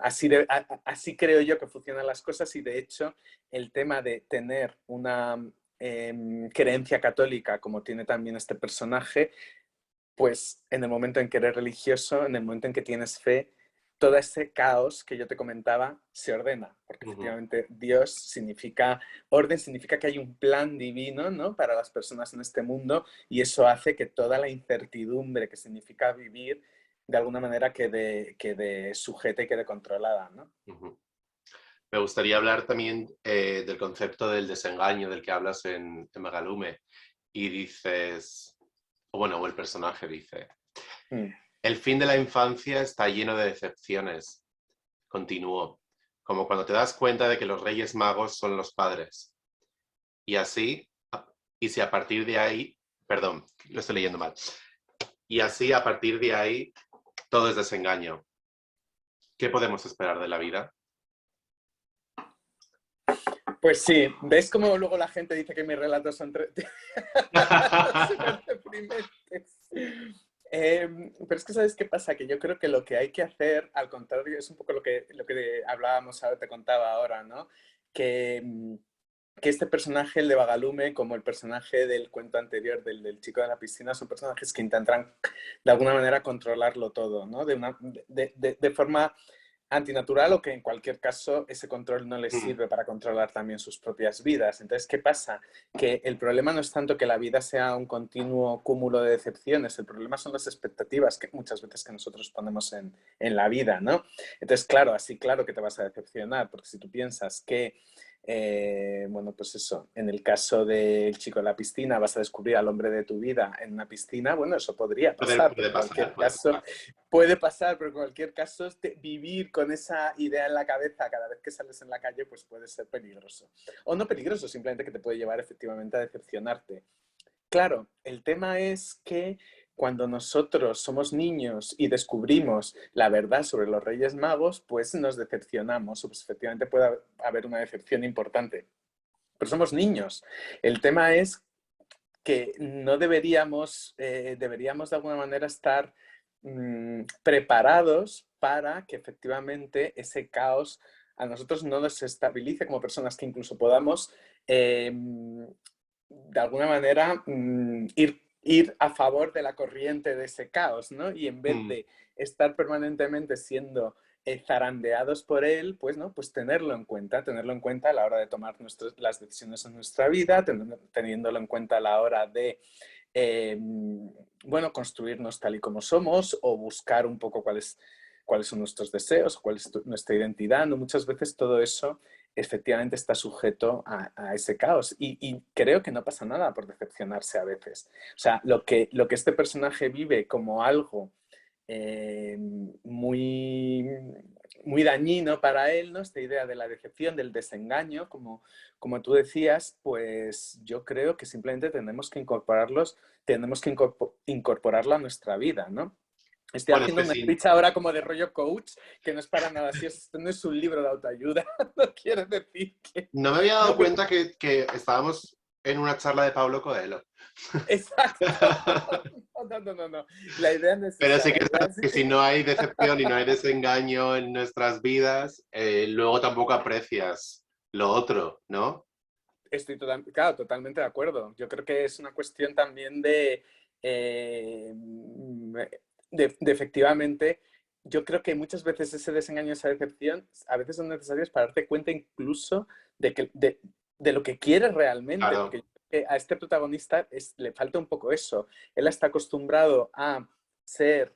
Speaker 2: así creo yo que funcionan las cosas y de hecho el tema de tener una creencia católica como tiene también este personaje, pues en el momento en que eres religioso, en el momento en que tienes fe, todo ese caos que yo te comentaba se ordena, porque efectivamente Dios significa orden, significa que hay un plan divino, ¿no? Para las personas en este mundo y eso hace que toda la incertidumbre que significa vivir de alguna manera quede sujeta y quede controlada, ¿no?
Speaker 1: Me gustaría hablar también del concepto del desengaño del que hablas en Magalume y dices, o el personaje dice, el fin de la infancia está lleno de decepciones, continuó, como cuando te das cuenta de que los Reyes Magos son los padres. Y así, y si a partir de ahí, perdón, lo estoy leyendo mal, y así a partir de ahí todo es desengaño. ¿Qué podemos esperar de la vida?
Speaker 2: Pues sí, ¿ves cómo luego la gente dice que mis relatos son súper deprimentes? Pero es que ¿sabes qué pasa? Que yo creo que lo que hay que hacer, al contrario, es un poco lo que hablábamos ahora, te contaba ahora, ¿no? Que, que este personaje, el de Vagalume, como el personaje del cuento anterior, del chico de la piscina, son personajes que intentan de alguna manera controlarlo todo, ¿no? De forma antinatural, o que en cualquier caso ese control no les
Speaker 1: Mm.
Speaker 2: sirve para controlar también sus propias vidas. Entonces, ¿qué pasa? Que el problema no es tanto que la vida sea un continuo cúmulo de decepciones, el problema son las expectativas que muchas veces que nosotros ponemos en la vida, ¿no? Entonces, claro, así claro que te vas a decepcionar, porque si tú piensas que bueno, pues eso, en el caso del chico de la piscina vas a descubrir al hombre de tu vida en una piscina, bueno, eso podría pasar, pero
Speaker 1: Puede
Speaker 2: en
Speaker 1: pasar,
Speaker 2: cualquier
Speaker 1: puede
Speaker 2: caso
Speaker 1: pasar.
Speaker 2: puede pasar, pero en cualquier caso vivir con esa idea en la cabeza cada vez que sales en la calle, pues puede ser peligroso. O no peligroso, simplemente que te puede llevar efectivamente a decepcionarte. Claro, el tema es que cuando nosotros somos niños y descubrimos la verdad sobre los Reyes Magos, pues nos decepcionamos, o pues efectivamente puede haber una decepción importante. Pero somos niños. El tema es que no deberíamos de alguna manera estar preparados para que efectivamente ese caos a nosotros no nos estabilice como personas, que incluso podamos de alguna manera ir a favor de la corriente de ese caos, ¿no? Y en vez
Speaker 1: Mm.
Speaker 2: de estar permanentemente siendo zarandeados por él, pues, ¿no? Pues tenerlo en cuenta a la hora de tomar las decisiones en nuestra vida, teniéndolo en cuenta a la hora de, bueno, construirnos tal y como somos, o buscar un poco cuáles son nuestros deseos, cuál es nuestra identidad, ¿no? Muchas veces todo eso efectivamente está sujeto a ese caos. Y creo que no pasa nada por decepcionarse a veces. O sea, lo que este personaje vive como algo muy, muy dañino para él, ¿no? Esta idea de la decepción, del desengaño, como tú decías, pues yo creo que simplemente tenemos que incorporarlo a nuestra vida, ¿no? Estoy
Speaker 1: Bueno, es
Speaker 2: haciendo
Speaker 1: que
Speaker 2: una
Speaker 1: sí,
Speaker 2: speech ahora como de rollo coach, que no es para nada así, esto no es un libro de autoayuda, no quiero decir que...
Speaker 1: no me había dado
Speaker 2: No,
Speaker 1: cuenta que estábamos en una charla de Pablo Coelho.
Speaker 2: exacto. No, no, no, no. La idea no es
Speaker 1: Pero
Speaker 2: esa,
Speaker 1: sí
Speaker 2: la
Speaker 1: que es
Speaker 2: idea
Speaker 1: verdad
Speaker 2: es...
Speaker 1: que si no hay decepción y no hay desengaño en nuestras vidas, luego tampoco aprecias lo otro, ¿no?
Speaker 2: Claro, totalmente de acuerdo. Yo creo que es una cuestión también de efectivamente, yo creo que muchas veces ese desengaño, esa decepción, a veces son necesarias para darte cuenta incluso de lo que quieres realmente,
Speaker 1: Claro.
Speaker 2: porque a este protagonista le falta un poco eso. Él está acostumbrado a ser,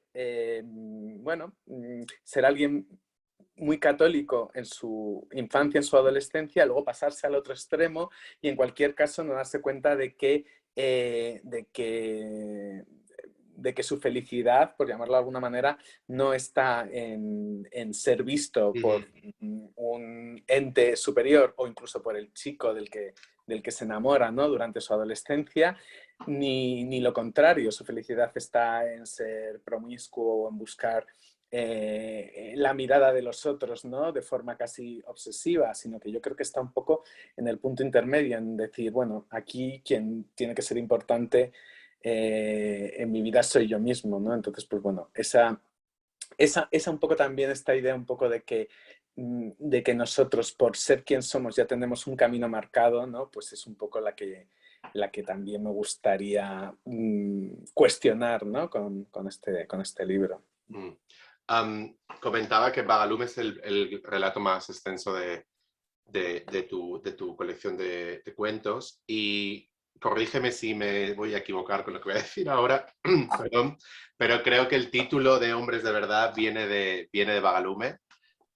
Speaker 2: bueno, ser alguien muy católico en su infancia, en su adolescencia, luego pasarse al otro extremo y en cualquier caso no darse cuenta de que su felicidad, por llamarlo de alguna manera, no está en ser visto por
Speaker 1: Ujú.
Speaker 2: un ente superior o incluso por el chico del que se enamora, ¿no? Durante su adolescencia, ni lo contrario, su felicidad está en ser promiscuo o en buscar la mirada de los otros, ¿no? De forma casi obsesiva, sino que yo creo que está un poco en el punto intermedio, en decir, bueno, aquí quien tiene que ser importante en mi vida soy yo mismo, ¿no? Entonces, pues bueno, esa un poco también esta idea un poco de que nosotros, por ser quien somos, ya tenemos un camino marcado, ¿no? Pues es un poco la que también me gustaría cuestionar, ¿no? Con este libro.
Speaker 1: Mm. Comentaba que Vagalume es el relato más extenso de tu colección de cuentos y corrígeme si me voy a equivocar con lo que voy a decir ahora, perdón, pero creo que el título de Hombres de Verdad viene de Vagalume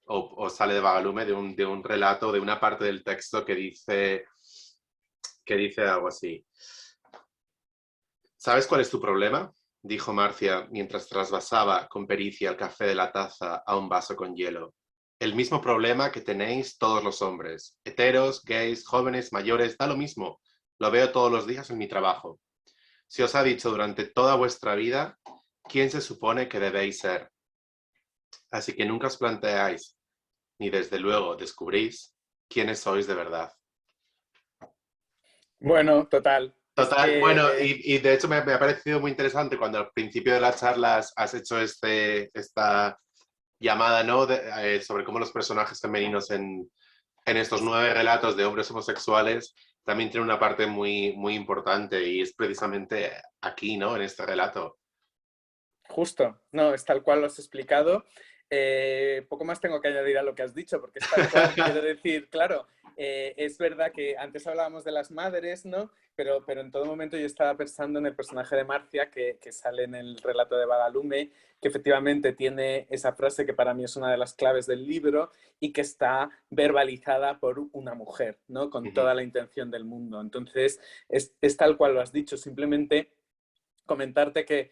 Speaker 1: o sale de Vagalume, de un relato, de una parte del texto que dice algo así. ¿Sabes cuál es tu problema? Dijo Marcia mientras trasvasaba con pericia el café de la taza a un vaso con hielo. El mismo problema que tenéis todos los hombres, heteros, gays, jóvenes, mayores, da lo mismo. Lo veo todos los días en mi trabajo. Se os ha dicho durante toda vuestra vida quién se supone que debéis ser. Así que nunca os planteáis, ni desde luego descubrís quiénes sois de verdad.
Speaker 2: Bueno, total. Es
Speaker 1: Total, bueno,
Speaker 2: que
Speaker 1: y de hecho me ha parecido muy interesante cuando al principio de las charlas has hecho esta llamada, ¿no? Sobre cómo los personajes femeninos en estos 9 relatos de hombres homosexuales también tienen una parte muy importante y es precisamente aquí, ¿no? En este relato.
Speaker 2: justo, no, es tal cual lo has explicado. Poco más tengo que añadir a lo que has dicho, porque es tal cual. Quiero decir, claro, es verdad que antes hablábamos de las madres, ¿no? Pero en todo momento yo estaba pensando en el personaje de Marcia, que sale en el relato de Badalume, que efectivamente tiene esa frase que para mí es una de las claves del libro y que está verbalizada por una mujer, ¿no? Con
Speaker 1: Ujú.
Speaker 2: toda la intención del mundo. Entonces, es tal cual lo has dicho, simplemente comentarte que,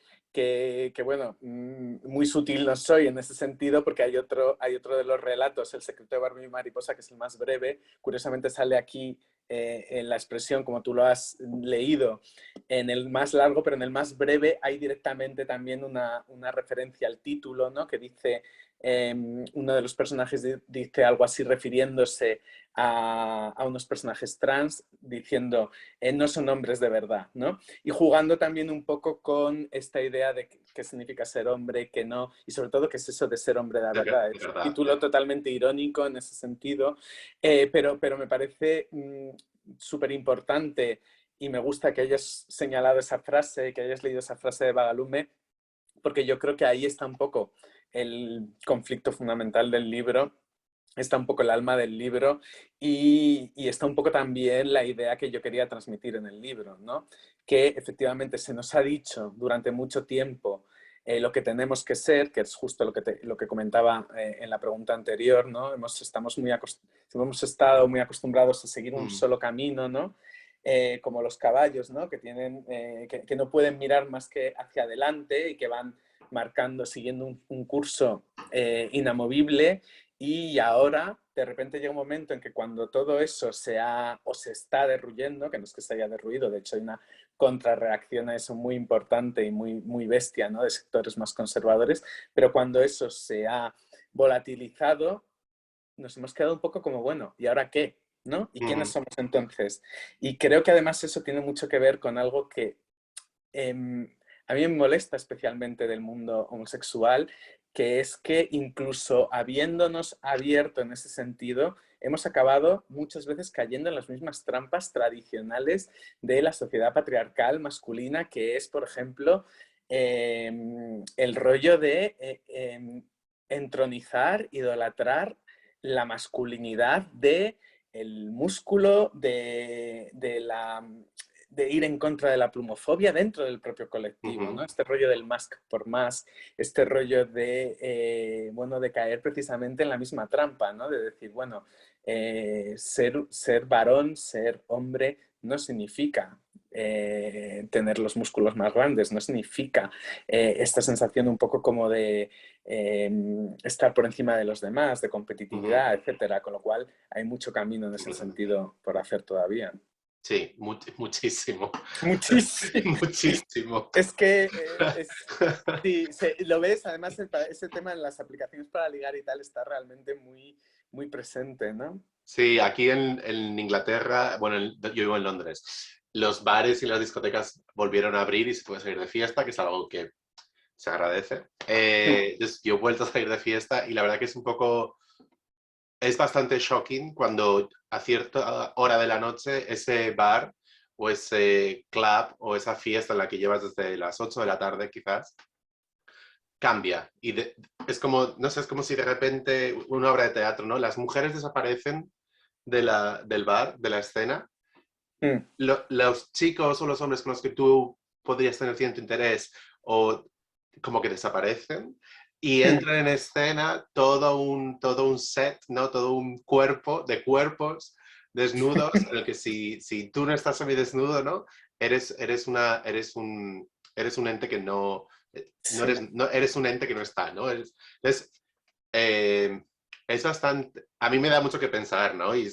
Speaker 2: bueno, muy sutil no soy en ese sentido porque hay otro de los relatos, El secreto de Barbie y Mariposa, que es el más breve. Curiosamente sale aquí en la expresión, como tú lo has leído, en el más largo, pero en el más breve hay directamente también una referencia al título, ¿no? Que dice, uno de los personajes dice algo así refiriéndose a unos personajes trans, diciendo, no son hombres de verdad, ¿no? Y jugando también un poco con esta idea de qué significa ser hombre, que no, y sobre todo qué es eso de ser hombre de verdad.
Speaker 1: De
Speaker 2: Es un
Speaker 1: verdad.
Speaker 2: título totalmente irónico en ese sentido, pero me parece súper importante y me gusta que hayas señalado esa frase, que hayas leído esa frase de Bagalume, porque yo creo que ahí está un poco el conflicto fundamental del libro, está un poco el alma del libro y está un poco también la idea que yo quería transmitir en el libro, ¿no? Que efectivamente se nos ha dicho durante mucho tiempo lo que tenemos que ser, que es justo lo que comentaba en la pregunta anterior, ¿no? Hemos estado muy acostumbrados a seguir un
Speaker 1: Mm.
Speaker 2: solo camino, ¿no? Como los caballos, ¿no? Que no pueden mirar más que hacia adelante y que van marcando, siguiendo un curso inamovible y ahora, de repente llega un momento en que cuando todo eso o se está derruyendo, que no es que se haya derruido, de hecho hay una contrarreacción a eso muy importante y muy bestia, ¿no? De sectores más conservadores, pero cuando eso se ha volatilizado, nos hemos quedado un poco como, bueno, ¿y ahora qué? ¿No? ¿Y quiénes
Speaker 1: Mm.
Speaker 2: somos entonces? Y creo que además eso tiene mucho que ver con algo que a mí me molesta especialmente del mundo homosexual, que es que incluso habiéndonos abierto en ese sentido, hemos acabado muchas veces cayendo en las mismas trampas tradicionales de la sociedad patriarcal masculina, que es, por ejemplo, el rollo de entronizar, idolatrar la masculinidad de el músculo, de ir en contra de la plumofobia dentro del propio colectivo,
Speaker 1: Ujú.
Speaker 2: ¿no? Este rollo del más por más, este rollo de, bueno, de caer precisamente en la misma trampa, ¿no? De decir, bueno, ser varón, ser hombre, no significa tener los músculos más grandes, no significa esta sensación un poco como de estar por encima de los demás, de
Speaker 1: Ujú.
Speaker 2: competitividad, etcétera, con lo cual hay mucho camino en ese
Speaker 1: Completamente.
Speaker 2: sentido por hacer todavía.
Speaker 1: Sí, muchísimo.
Speaker 2: Muchísimo.
Speaker 1: Muchísimo.
Speaker 2: Es que sí, lo ves, además ese tema en las aplicaciones para ligar y tal está realmente muy presente, ¿no?
Speaker 1: Sí, aquí en Inglaterra, bueno, yo vivo en Londres, los bares y las discotecas volvieron a abrir y se puede salir de fiesta, que es algo que se agradece. Entonces, yo he vuelto a salir de fiesta y la verdad que es bastante shocking cuando a cierta hora de la noche ese bar o ese club o esa fiesta en la que llevas desde las 8 de la tarde quizás, cambia. Es como, no sé, es como si de repente una obra de teatro, ¿no? Las mujeres desaparecen del bar, de la escena.
Speaker 2: Mm,
Speaker 1: Los chicos o los hombres con los que tú podrías tener cierto interés o como que desaparecen y
Speaker 2: mm,
Speaker 1: entran en escena todo un set, ¿no? Todo un cuerpo de cuerpos desnudos en el que si tú no estás semidesnudo, ¿no? Eres un ente que
Speaker 2: sí.
Speaker 1: no eres un ente que no está, ¿no? Es, eh, es bastante, a mí me da mucho que pensar, ¿no? Y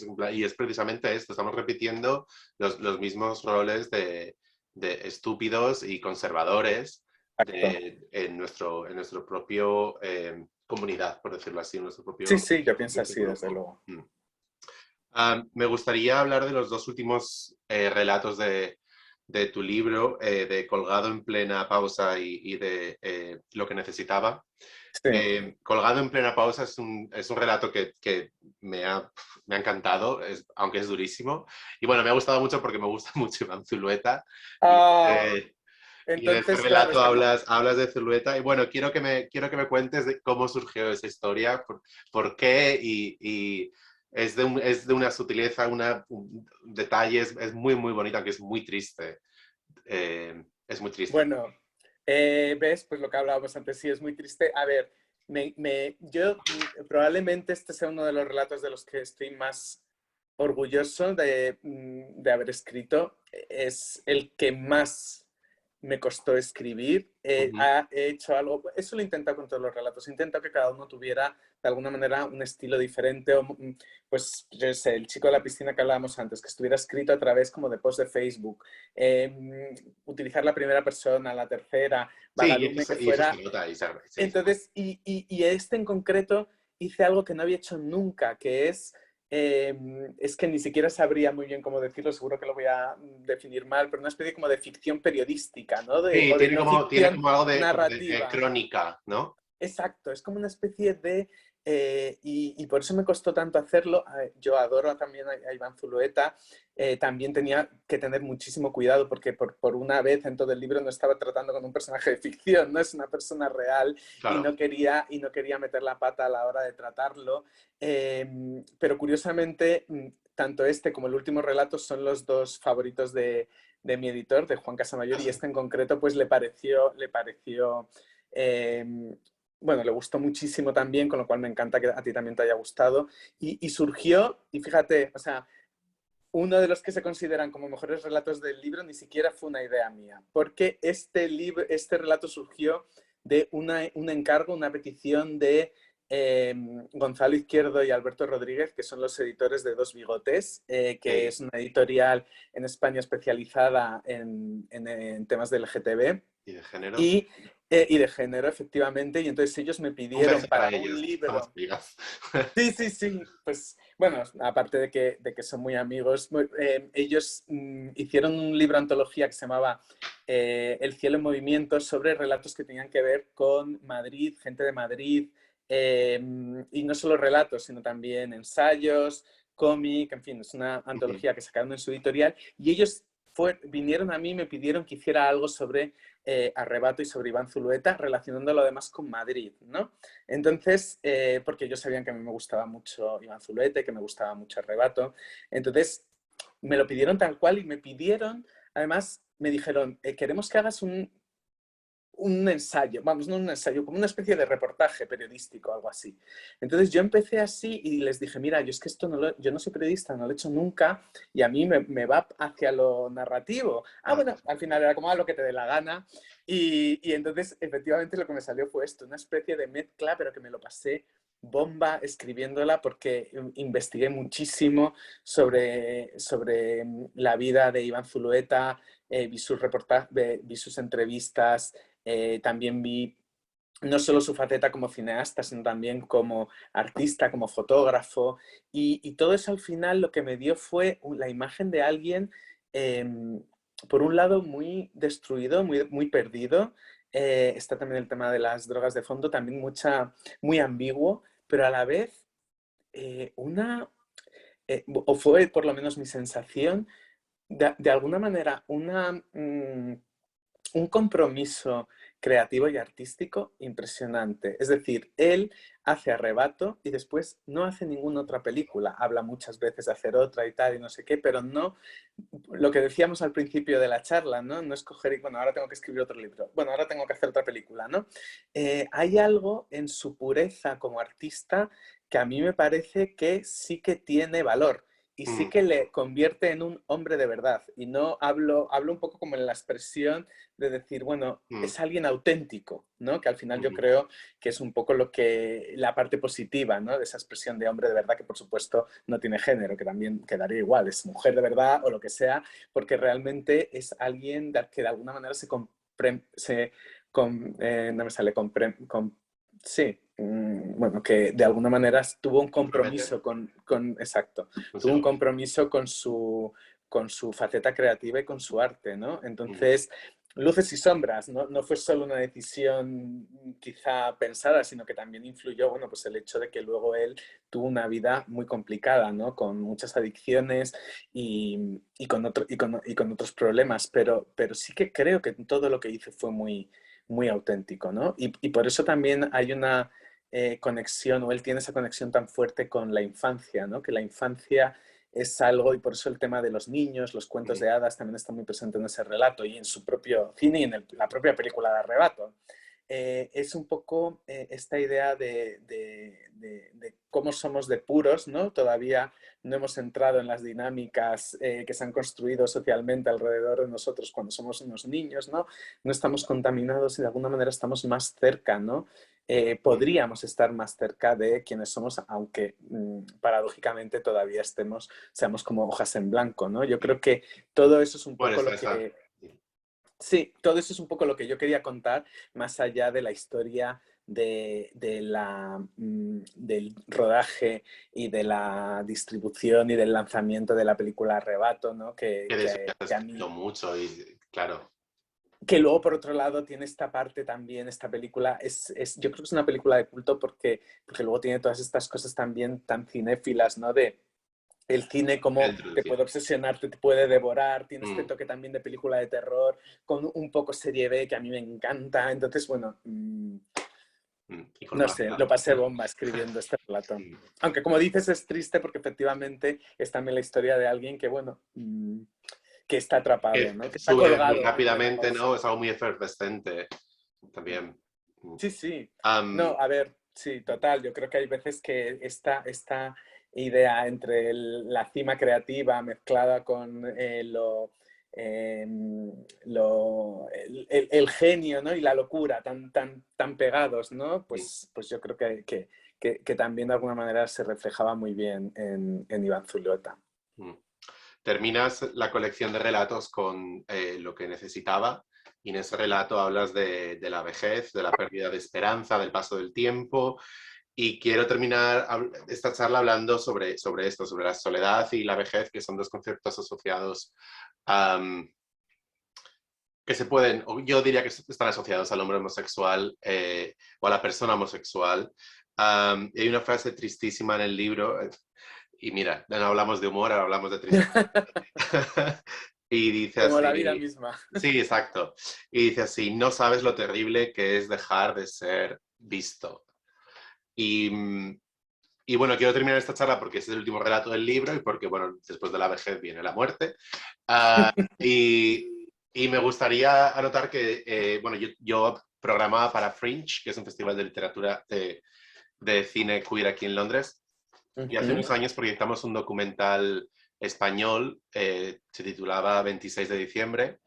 Speaker 1: es precisamente esto, estamos repitiendo los mismos roles de estúpidos y conservadores
Speaker 2: Exacto.
Speaker 1: en nuestro propio comunidad, por decirlo así, en nuestro
Speaker 2: Sí,
Speaker 1: propio,
Speaker 2: sí, yo pienso
Speaker 1: propio
Speaker 2: así, desde
Speaker 1: grupo.
Speaker 2: luego.
Speaker 1: Mm. Me gustaría hablar de los dos últimos relatos de tu libro, de Colgado en plena pausa y de Lo que necesitaba.
Speaker 2: Sí.
Speaker 1: Colgado en plena pausa es un relato que me ha encantado, aunque es durísimo. Y bueno, me ha gustado mucho porque me gusta mucho Iván Zulueta. Y,
Speaker 2: Ah,
Speaker 1: eh, y en este
Speaker 2: entonces, claro,
Speaker 1: relato
Speaker 2: es que
Speaker 1: hablas de Zulueta. Y bueno, quiero que me cuentes de cómo surgió esa historia, por qué y es de una sutileza, un detalle, es muy, muy bonita, aunque es muy triste. Es muy triste.
Speaker 2: bueno, ves, pues lo que hablábamos antes, sí, es muy triste. A ver, yo probablemente este sea uno de los relatos de los que estoy más orgulloso de haber escrito. Es el que más me costó escribir.
Speaker 1: Ujú.
Speaker 2: He hecho algo, eso lo he intentado con todos los relatos. He intentado que cada uno tuviera de alguna manera un estilo diferente. Pues, yo sé, el chico de la piscina que hablábamos antes, que estuviera escrito a través como de post de Facebook. Utilizar la primera persona, la tercera,
Speaker 1: Sí,
Speaker 2: vagalume que
Speaker 1: y eso se
Speaker 2: fuera.
Speaker 1: nota se dice.
Speaker 2: Entonces, y este en concreto hice algo que no había hecho nunca, que es que ni siquiera sabría muy bien cómo decirlo, seguro que lo voy a definir mal, pero una especie como de ficción periodística, ¿no?
Speaker 1: Sí,
Speaker 2: O de no
Speaker 1: tiene
Speaker 2: ficción
Speaker 1: como algo de,
Speaker 2: narrativa.
Speaker 1: crónica, ¿no?
Speaker 2: Exacto, es como una especie de... y por eso me costó tanto hacerlo. Yo adoro también a Iván Zulueta. También tenía que tener muchísimo cuidado porque por una vez en todo el libro no estaba tratando con un personaje de ficción, no es una persona real
Speaker 1: Claro.
Speaker 2: y no quería meter la pata a la hora de tratarlo. Pero curiosamente, tanto este como el último relato son los dos favoritos de mi editor, de Juan Casamayor, y
Speaker 1: Así.
Speaker 2: este en concreto pues le pareció eh, bueno, le gustó muchísimo también, con lo cual me encanta que a ti también te haya gustado. Y surgió, y fíjate, o sea, uno de los que se consideran como mejores relatos del libro ni siquiera fue una idea mía, porque este relato surgió de un encargo, una petición de Gonzalo Izquierdo y Alberto Rodríguez, que son los editores de Dos Bigotes, que
Speaker 1: Ok.
Speaker 2: es una editorial en España especializada en temas del LGTB.
Speaker 1: ¿Y de género?
Speaker 2: Y de género, efectivamente. Y entonces ellos me
Speaker 1: Un
Speaker 2: pidieron
Speaker 1: beso para
Speaker 2: para un
Speaker 1: ellos. Somos
Speaker 2: libro.
Speaker 1: amigas.
Speaker 2: Sí, sí, sí. Pues bueno, aparte de que son muy amigos, ellos hicieron un libro antología que se llamaba El cielo en movimiento sobre relatos que tenían que ver con Madrid, gente de Madrid, eh, y no solo relatos, sino también ensayos, cómic, en fin, es una
Speaker 1: Ujú.
Speaker 2: antología que sacaron en su editorial y ellos vinieron a mí y me pidieron que hiciera algo sobre Arrebato y sobre Iván Zulueta, relacionándolo además con Madrid, ¿no? Entonces, porque ellos sabían que a mí me gustaba mucho Iván Zulueta y que me gustaba mucho Arrebato, entonces me lo pidieron tal cual y me pidieron, además me dijeron, queremos que hagas un ensayo, vamos, no un ensayo, como una especie de reportaje periodístico, algo así. Entonces yo empecé así y les dije, mira, yo es que esto yo no soy periodista, no lo he hecho nunca y a mí me va hacia lo narrativo. Ah,
Speaker 1: Ah,
Speaker 2: bueno, al final era como lo que te dé la gana y entonces efectivamente lo que me salió fue esto, una especie de mezcla, pero que me lo pasé bomba escribiéndola porque investigué muchísimo sobre la vida de Iván Zulueta, vi sus reportajes, vi sus entrevistas, también vi no solo su faceta como cineasta, sino también como artista, como fotógrafo. Y todo eso al final lo que me dio fue la imagen de alguien, eh, por un lado, muy destruido, muy, muy perdido. Está también el tema de las drogas de fondo, también muy ambiguo, pero a la vez o fue por lo menos mi sensación, de alguna manera un compromiso creativo y artístico impresionante. Es decir, él hace Arrebato y después no hace ninguna otra película. Habla muchas veces de hacer otra y tal y no sé qué, pero no lo que decíamos al principio de la charla, ¿no? No escoger, bueno, ahora tengo que escribir otro libro, bueno, ahora tengo que hacer otra película, ¿no? Hay algo en su pureza como artista que a mí me parece que sí que tiene valor y sí
Speaker 1: mm,
Speaker 2: que le convierte en un hombre de verdad. Y no hablo un poco como en la expresión de decir, bueno,
Speaker 1: mm,
Speaker 2: es alguien auténtico, ¿no? Que al final yo
Speaker 1: ujú.
Speaker 2: creo que es un poco la parte positiva, ¿no? De esa expresión de hombre de verdad que por supuesto no tiene género, que también quedaría igual, es mujer de verdad o lo que sea, porque realmente es alguien que de alguna manera se, no me sale, Sí, bueno, que de alguna manera tuvo un
Speaker 1: Compromete.
Speaker 2: compromiso exacto, tuvo un
Speaker 1: Consigo mismo.
Speaker 2: compromiso con su faceta creativa y con su arte, ¿no?
Speaker 1: Ujú.
Speaker 2: Entonces, luces y sombras, ¿no? No fue solo una decisión quizá pensada, sino que también influyó, bueno, pues el hecho de que luego él tuvo una vida muy complicada, ¿no? Con muchas adicciones y con otros problemas, pero sí que creo que todo lo que hizo fue muy auténtico, ¿no? Y por eso también hay una conexión, o él tiene esa conexión tan fuerte con la infancia, ¿no? Que la infancia es algo, y por eso el tema de los niños, los cuentos
Speaker 1: Ujú.
Speaker 2: de hadas también está muy presente en ese relato y en su propio cine y en la propia película de Arrebato. Es un poco esta idea de cómo somos de puros, ¿no? Todavía no hemos entrado en las dinámicas que se han construido socialmente alrededor de nosotros cuando somos unos niños, ¿no? No estamos contaminados y de alguna manera estamos más cerca, ¿no?
Speaker 1: Ujú.
Speaker 2: Podríamos estar más cerca de quienes somos, aunque paradójicamente todavía seamos como hojas en blanco, ¿no? Yo creo que todo eso es un
Speaker 1: Bueno,
Speaker 2: poco
Speaker 1: está
Speaker 2: lo
Speaker 1: esa.
Speaker 2: que sí, todo eso es un poco lo que yo quería contar, más allá de la historia del rodaje y de la distribución y del lanzamiento de la película Arrebato, ¿no?
Speaker 1: Que de eso ya se ha
Speaker 2: Que a
Speaker 1: escrito
Speaker 2: mí,
Speaker 1: mucho y claro.
Speaker 2: que luego por otro lado tiene esta parte también, esta película, yo creo que es una película de culto porque luego tiene todas estas cosas también tan cinéfilas, ¿no? De el cine
Speaker 1: La
Speaker 2: como te
Speaker 1: introducción.
Speaker 2: puede obsesionar, te puede devorar, tiene este
Speaker 1: Mm,
Speaker 2: toque también de película de terror, con un poco serie B que a mí me encanta. Entonces, bueno,
Speaker 1: y con
Speaker 2: no sé,
Speaker 1: magia.
Speaker 2: lo pasé bomba escribiendo este relato.
Speaker 1: Mm.
Speaker 2: Aunque como dices es triste porque efectivamente es también la historia de alguien que, bueno, que está atrapado,
Speaker 1: Que
Speaker 2: ¿no? Que está
Speaker 1: sube muy
Speaker 2: colgado en plena
Speaker 1: rápidamente,
Speaker 2: pausa.
Speaker 1: ¿no? Es algo muy efervescente también. Mm.
Speaker 2: Sí, sí. No,
Speaker 1: Am,
Speaker 2: a ver, sí, total. Yo creo que hay veces que esta idea entre la cima creativa mezclada con el genio, ¿no? Y la locura tan pegados, ¿no?
Speaker 1: mm,
Speaker 2: Pues yo creo que también de alguna manera se reflejaba muy bien en Iván Zulueta.
Speaker 1: mm. Terminas la colección de relatos con lo que necesitaba y en ese relato hablas de la vejez, de la pérdida de esperanza, del paso del tiempo y quiero terminar esta charla hablando sobre esto, sobre la soledad y la vejez, que son dos conceptos asociados um, que se pueden, o yo diría que están asociados al hombre homosexual o a la persona homosexual. Y hay una frase tristísima en el libro, y mira, no hablamos de humor, ahora hablamos de tristeza. Y dice
Speaker 2: Como la vida
Speaker 1: así,
Speaker 2: misma.
Speaker 1: sí, exacto. Y dice así, no sabes lo terrible que es dejar de ser visto. Y, y bueno, quiero terminar esta charla porque es el último relato del libro y porque, bueno, después de la vejez viene la muerte. Uh, y, y, me gustaría anotar que, bueno, yo programaba para Fringe, que es un festival de literatura de cine queer aquí en Londres, y hace
Speaker 2: Ujú.
Speaker 1: unos años proyectamos un documental español, se titulaba 26 de diciembre,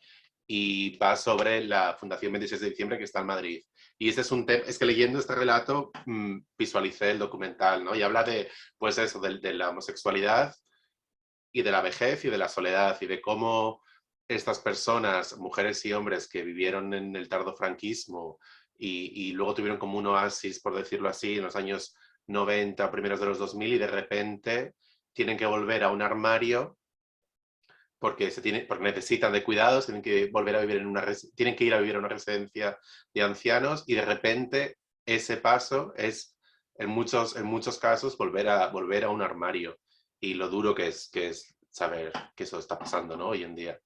Speaker 1: y va sobre la Fundación 26 de diciembre que está en Madrid. Y este es un tema, es que leyendo este relato visualicé el documental, ¿no? Y habla de, pues eso, de la homosexualidad y de la vejez y de la soledad y de cómo estas personas, mujeres y hombres que vivieron en el tardofranquismo y luego tuvieron como un oasis, por decirlo así, en los años 90, primeros de los 2000 y de repente tienen que volver a un armario porque necesitan de cuidados, tienen que volver a vivir tienen que ir a vivir a una residencia de ancianos y de repente ese paso es en muchos casos volver a un armario y lo duro que es saber que eso está pasando, ¿no? Hoy en día.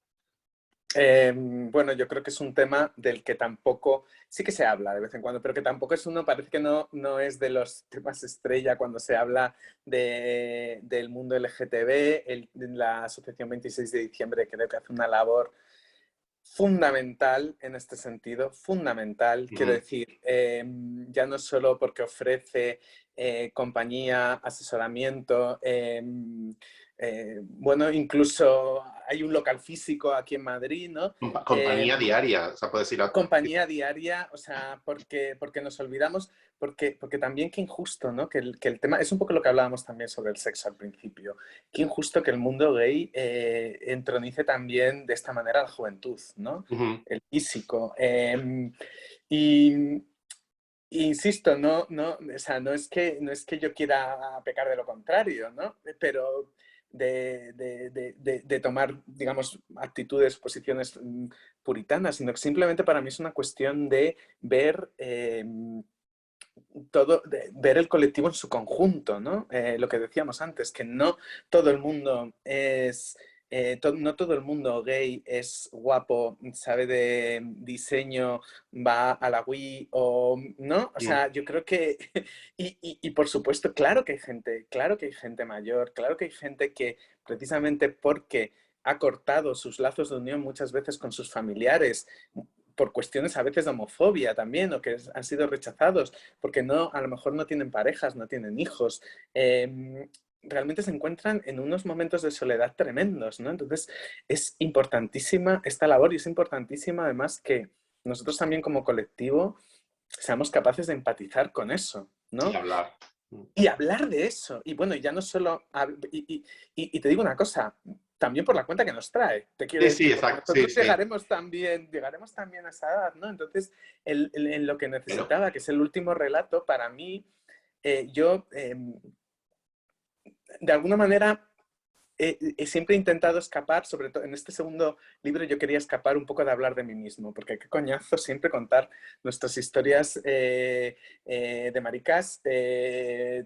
Speaker 2: Bueno, yo creo que es un tema del que tampoco, sí que se habla de vez en cuando, pero que tampoco es uno, parece que no es de los temas estrella cuando se habla del mundo LGTB. La Asociación 26 de Diciembre creo que hace una labor fundamental en este sentido, fundamental. Quiero
Speaker 1: Ujú.
Speaker 2: decir, ya no solo porque ofrece compañía, asesoramiento, bueno, incluso hay un local físico aquí en Madrid, ¿no?
Speaker 1: Compañía diaria, o sea, puedes ir a...
Speaker 2: Compañía diaria, o sea, porque nos olvidamos, porque también qué injusto, ¿no? Que el tema, es un poco lo que hablábamos también sobre el sexo al principio, qué injusto que el mundo gay entronice también de esta manera a la juventud, ¿no?
Speaker 1: Ujú.
Speaker 2: El físico. Y, insisto, o sea, no es que yo quiera pecar de lo contrario, ¿no? Pero de tomar, digamos, actitudes, posiciones puritanas, sino que simplemente para mí es una cuestión de ver todo, ver el colectivo en su conjunto, ¿no? Lo que decíamos antes, que no todo el mundo es, no todo el mundo gay es guapo, sabe de diseño, va a la Wii o no, o
Speaker 1: Mm,
Speaker 2: sea, yo creo que, y por supuesto, claro que hay gente mayor, claro que hay gente que precisamente porque ha cortado sus lazos de unión muchas veces con sus familiares, por cuestiones a veces de homofobia también, o que han sido rechazados, porque no, a lo mejor no tienen parejas, no tienen hijos, realmente se encuentran en unos momentos de soledad tremendos, ¿no? Entonces es importantísima esta labor y es importantísima además que nosotros también como colectivo seamos capaces de empatizar con eso,
Speaker 1: y
Speaker 2: ¿no?
Speaker 1: hablar. Mm.
Speaker 2: Y hablar de eso. Y bueno, ya no solo... Y te digo una cosa, también por la cuenta que nos trae, te quiero
Speaker 1: Sí, sí,
Speaker 2: decir, porque
Speaker 1: exacto, sí,
Speaker 2: nosotros
Speaker 1: sí.
Speaker 2: llegaremos también a esa edad, ¿no? Entonces, en lo que
Speaker 1: Pero,
Speaker 2: necesitaba, que es el último relato, para mí, yo, de alguna manera, siempre he intentado escapar, sobre todo en este segundo libro yo quería escapar un poco de hablar de mí mismo, porque qué coñazo siempre contar nuestras historias de maricas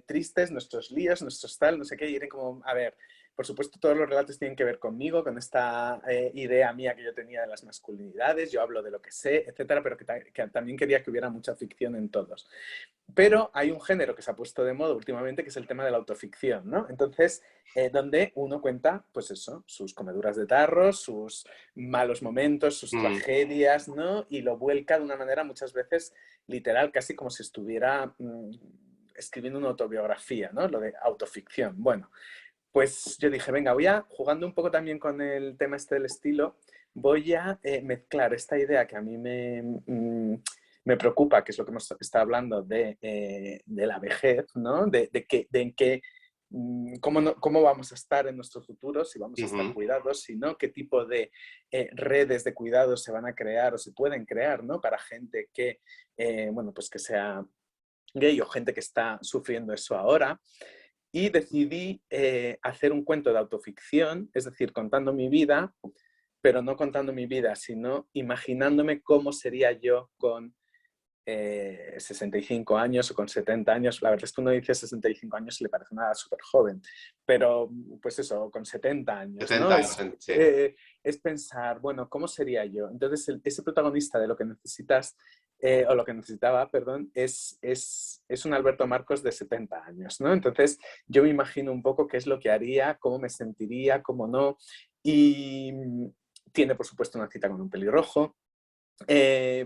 Speaker 2: tristes, nuestros líos, nuestros tal, no sé qué, y era como, a ver, por supuesto todos los relatos tienen que ver conmigo, con esta idea mía que yo tenía de las masculinidades, yo hablo de lo que sé, etcétera, pero que también quería que hubiera mucha ficción en todos. Pero hay un género que se ha puesto de moda últimamente, que es el tema de la autoficción, ¿no? Entonces, donde uno cuenta, pues eso, sus comeduras de tarro, sus malos momentos, sus
Speaker 1: mm,
Speaker 2: tragedias, ¿no? Y lo vuelca de una manera muchas veces literal, casi como si estuviera escribiendo una autobiografía, ¿no? Lo de autoficción. Bueno, pues yo dije, venga, voy a, jugando un poco también con el tema este del estilo, voy a mezclar esta idea que a mí me preocupa, que es lo que hemos estado hablando de la vejez, ¿no? De en qué, cómo, cómo vamos a estar en nuestro futuro, si vamos a estar
Speaker 1: ujú,
Speaker 2: cuidados, si no, qué tipo de redes de cuidados se van a crear o se pueden crear, ¿no? Para gente que, bueno, pues que sea gay o gente que está sufriendo eso ahora. Y decidí hacer un cuento de autoficción, es decir, contando mi vida, pero no contando mi vida, sino imaginándome cómo sería yo con 65 años o con 70 años. La verdad es que uno dice 65 años y le parece una edad súper joven, pero pues eso, con 70 años, ¿no?
Speaker 1: 70 años, sí.
Speaker 2: Es pensar, bueno, ¿cómo sería yo? Entonces, ese protagonista de lo que necesitas, o lo que necesitaba, perdón, es un Alberto Marcos de 70 años, ¿no? Entonces, yo me imagino un poco qué es lo que haría, cómo me sentiría, cómo no, y tiene, por supuesto, una cita con un pelirrojo,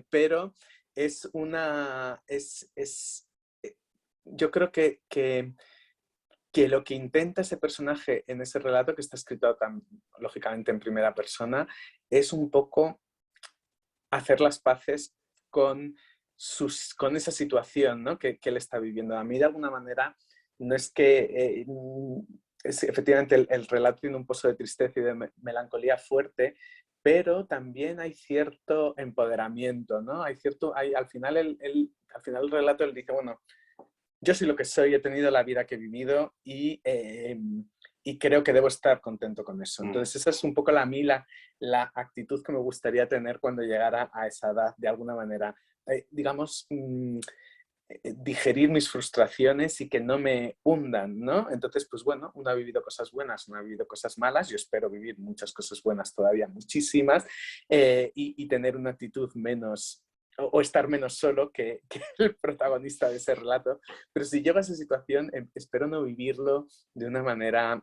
Speaker 2: pero es una, yo creo que lo que intenta ese personaje en ese relato, que está escrito tan, lógicamente en primera persona, es un poco hacer las paces con, con esa situación, ¿no? Que él está viviendo. A mí, de alguna manera, no es que... efectivamente, el relato tiene un pozo de tristeza y de melancolía fuerte, pero también hay cierto empoderamiento, ¿no? Hay cierto... al final al final el relato él dice, bueno, yo soy lo que soy, he tenido la vida que he vivido y creo que debo estar contento con eso.
Speaker 1: Mm,
Speaker 2: Entonces esa es un poco la actitud que me gustaría tener cuando llegara a esa edad, de alguna manera. Digamos, digerir mis frustraciones y que no me hundan, ¿no? Entonces, pues bueno, uno ha vivido cosas buenas, uno ha vivido cosas malas, yo espero vivir muchas cosas buenas todavía, muchísimas, y tener una actitud menos o estar menos solo que el protagonista de ese relato. Pero si llego a esa situación, espero no vivirlo de una manera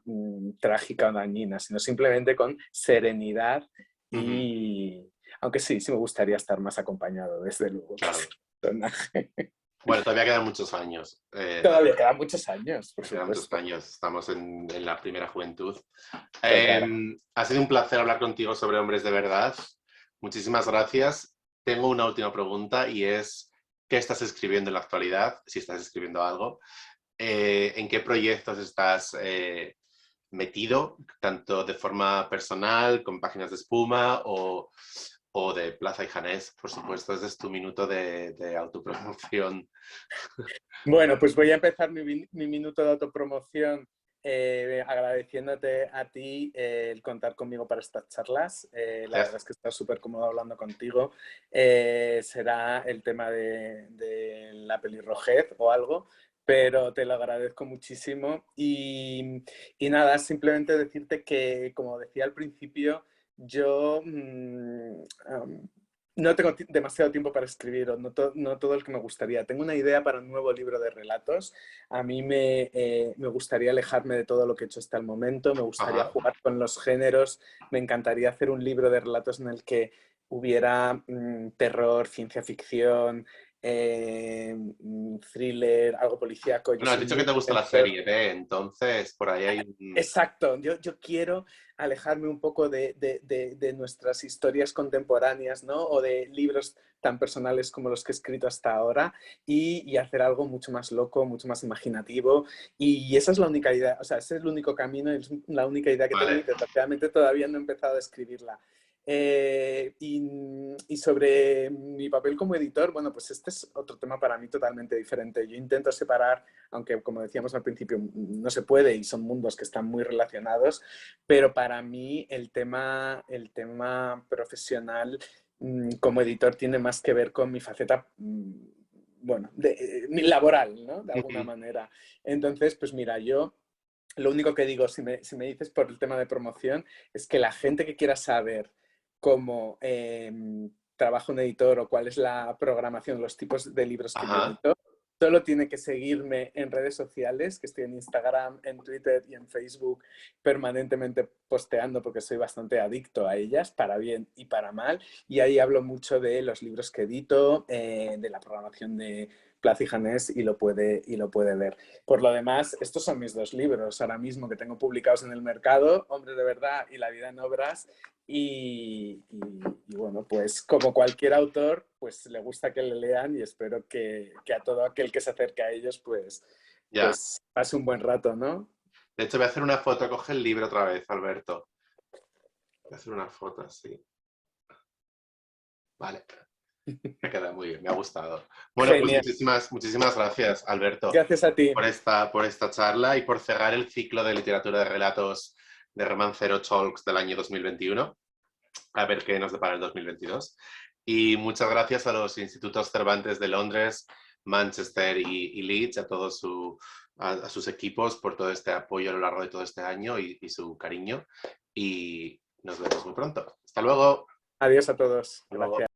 Speaker 2: trágica o dañina, sino simplemente con serenidad
Speaker 1: ujú,
Speaker 2: y... Aunque sí, sí me gustaría estar más acompañado, desde luego, que ese
Speaker 1: claro.
Speaker 2: personaje.
Speaker 1: Bueno, todavía quedan muchos años.
Speaker 2: Todavía quedan muchos años, por
Speaker 1: Quedan muchos
Speaker 2: supuesto.
Speaker 1: años. Estamos en la primera juventud.
Speaker 2: Total.
Speaker 1: Ha sido un placer hablar contigo sobre hombres de verdad. Muchísimas gracias. Tengo una última pregunta y es, ¿qué estás escribiendo en la actualidad? Si estás escribiendo algo. ¿En qué proyectos estás metido? Tanto de forma personal, con páginas de espuma o o de Plaza y Janés, por supuesto. Ese es tu minuto de autopromoción.
Speaker 2: Bueno, pues voy a empezar mi minuto de autopromoción agradeciéndote a ti el contar conmigo para estas charlas. La verdad es que está súper cómodo hablando contigo. Será el tema de la pelirrojez o algo, pero te lo agradezco muchísimo. Y nada, simplemente decirte que, como decía al principio, yo no tengo demasiado tiempo para escribir, o no todo el que me gustaría. Tengo una idea para un nuevo libro de relatos. A mí me gustaría alejarme de todo lo que he hecho hasta el momento, me gustaría jugar con los géneros, me encantaría hacer un libro de relatos en el que hubiera terror, ciencia ficción, thriller, algo policíaco.
Speaker 1: Bueno, has dicho que te gusta la serie B, entonces por ahí hay un...
Speaker 2: Exacto, yo quiero alejarme un poco de nuestras historias contemporáneas, ¿no? O de libros tan personales como los que he escrito hasta ahora y hacer algo mucho más loco, mucho más imaginativo. Y esa es la única idea, o sea, ese es el único camino, es la única idea que tengo y desgraciadamente todavía no he empezado a escribirla. Y sobre mi papel como editor, bueno, pues este es otro tema para mí totalmente diferente. Yo intento separar, aunque como decíamos al principio, no se puede y son mundos que están muy relacionados, pero para mí el tema profesional como editor tiene más que ver con mi faceta, bueno, laboral, ¿no? De alguna manera. Entonces, pues mira, yo lo único que digo, si me dices por el tema de promoción, es que la gente que quiera saber cómo trabaja un editor o cuál es la programación, los tipos de libros que yo edito, solo tiene que seguirme en redes sociales, que estoy en Instagram, en Twitter y en Facebook permanentemente posteando porque soy bastante adicto a ellas, para bien y para mal. Y ahí hablo mucho de los libros que edito, de la programación de Plaza y Janés y lo puede ver. Por lo demás, estos son mis dos libros ahora mismo que tengo publicados en el mercado, Hombres de Verdad y La Vida en Obras. Y bueno, pues como cualquier autor, pues le gusta que le lean y espero que a todo aquel que se acerque a ellos, pues pase un buen rato, ¿no?
Speaker 1: De hecho, voy a hacer una foto. Coge el libro otra vez, Alberto. Voy a hacer una foto así. Vale. Me queda muy bien, me ha gustado. Bueno,
Speaker 2: Genial.
Speaker 1: pues muchísimas gracias, Alberto,
Speaker 2: Gracias a ti.
Speaker 1: por esta charla y por cerrar el ciclo de literatura de relatos de Romancero Talks del año 2021. A ver qué nos depara el 2022. Y muchas gracias a los institutos Cervantes de Londres, Manchester y Leeds, a todos a sus equipos por todo este apoyo a lo largo de todo este año y su cariño. Y nos vemos muy pronto. Hasta luego.
Speaker 2: Adiós a todos.
Speaker 1: Hasta luego.
Speaker 2: Gracias.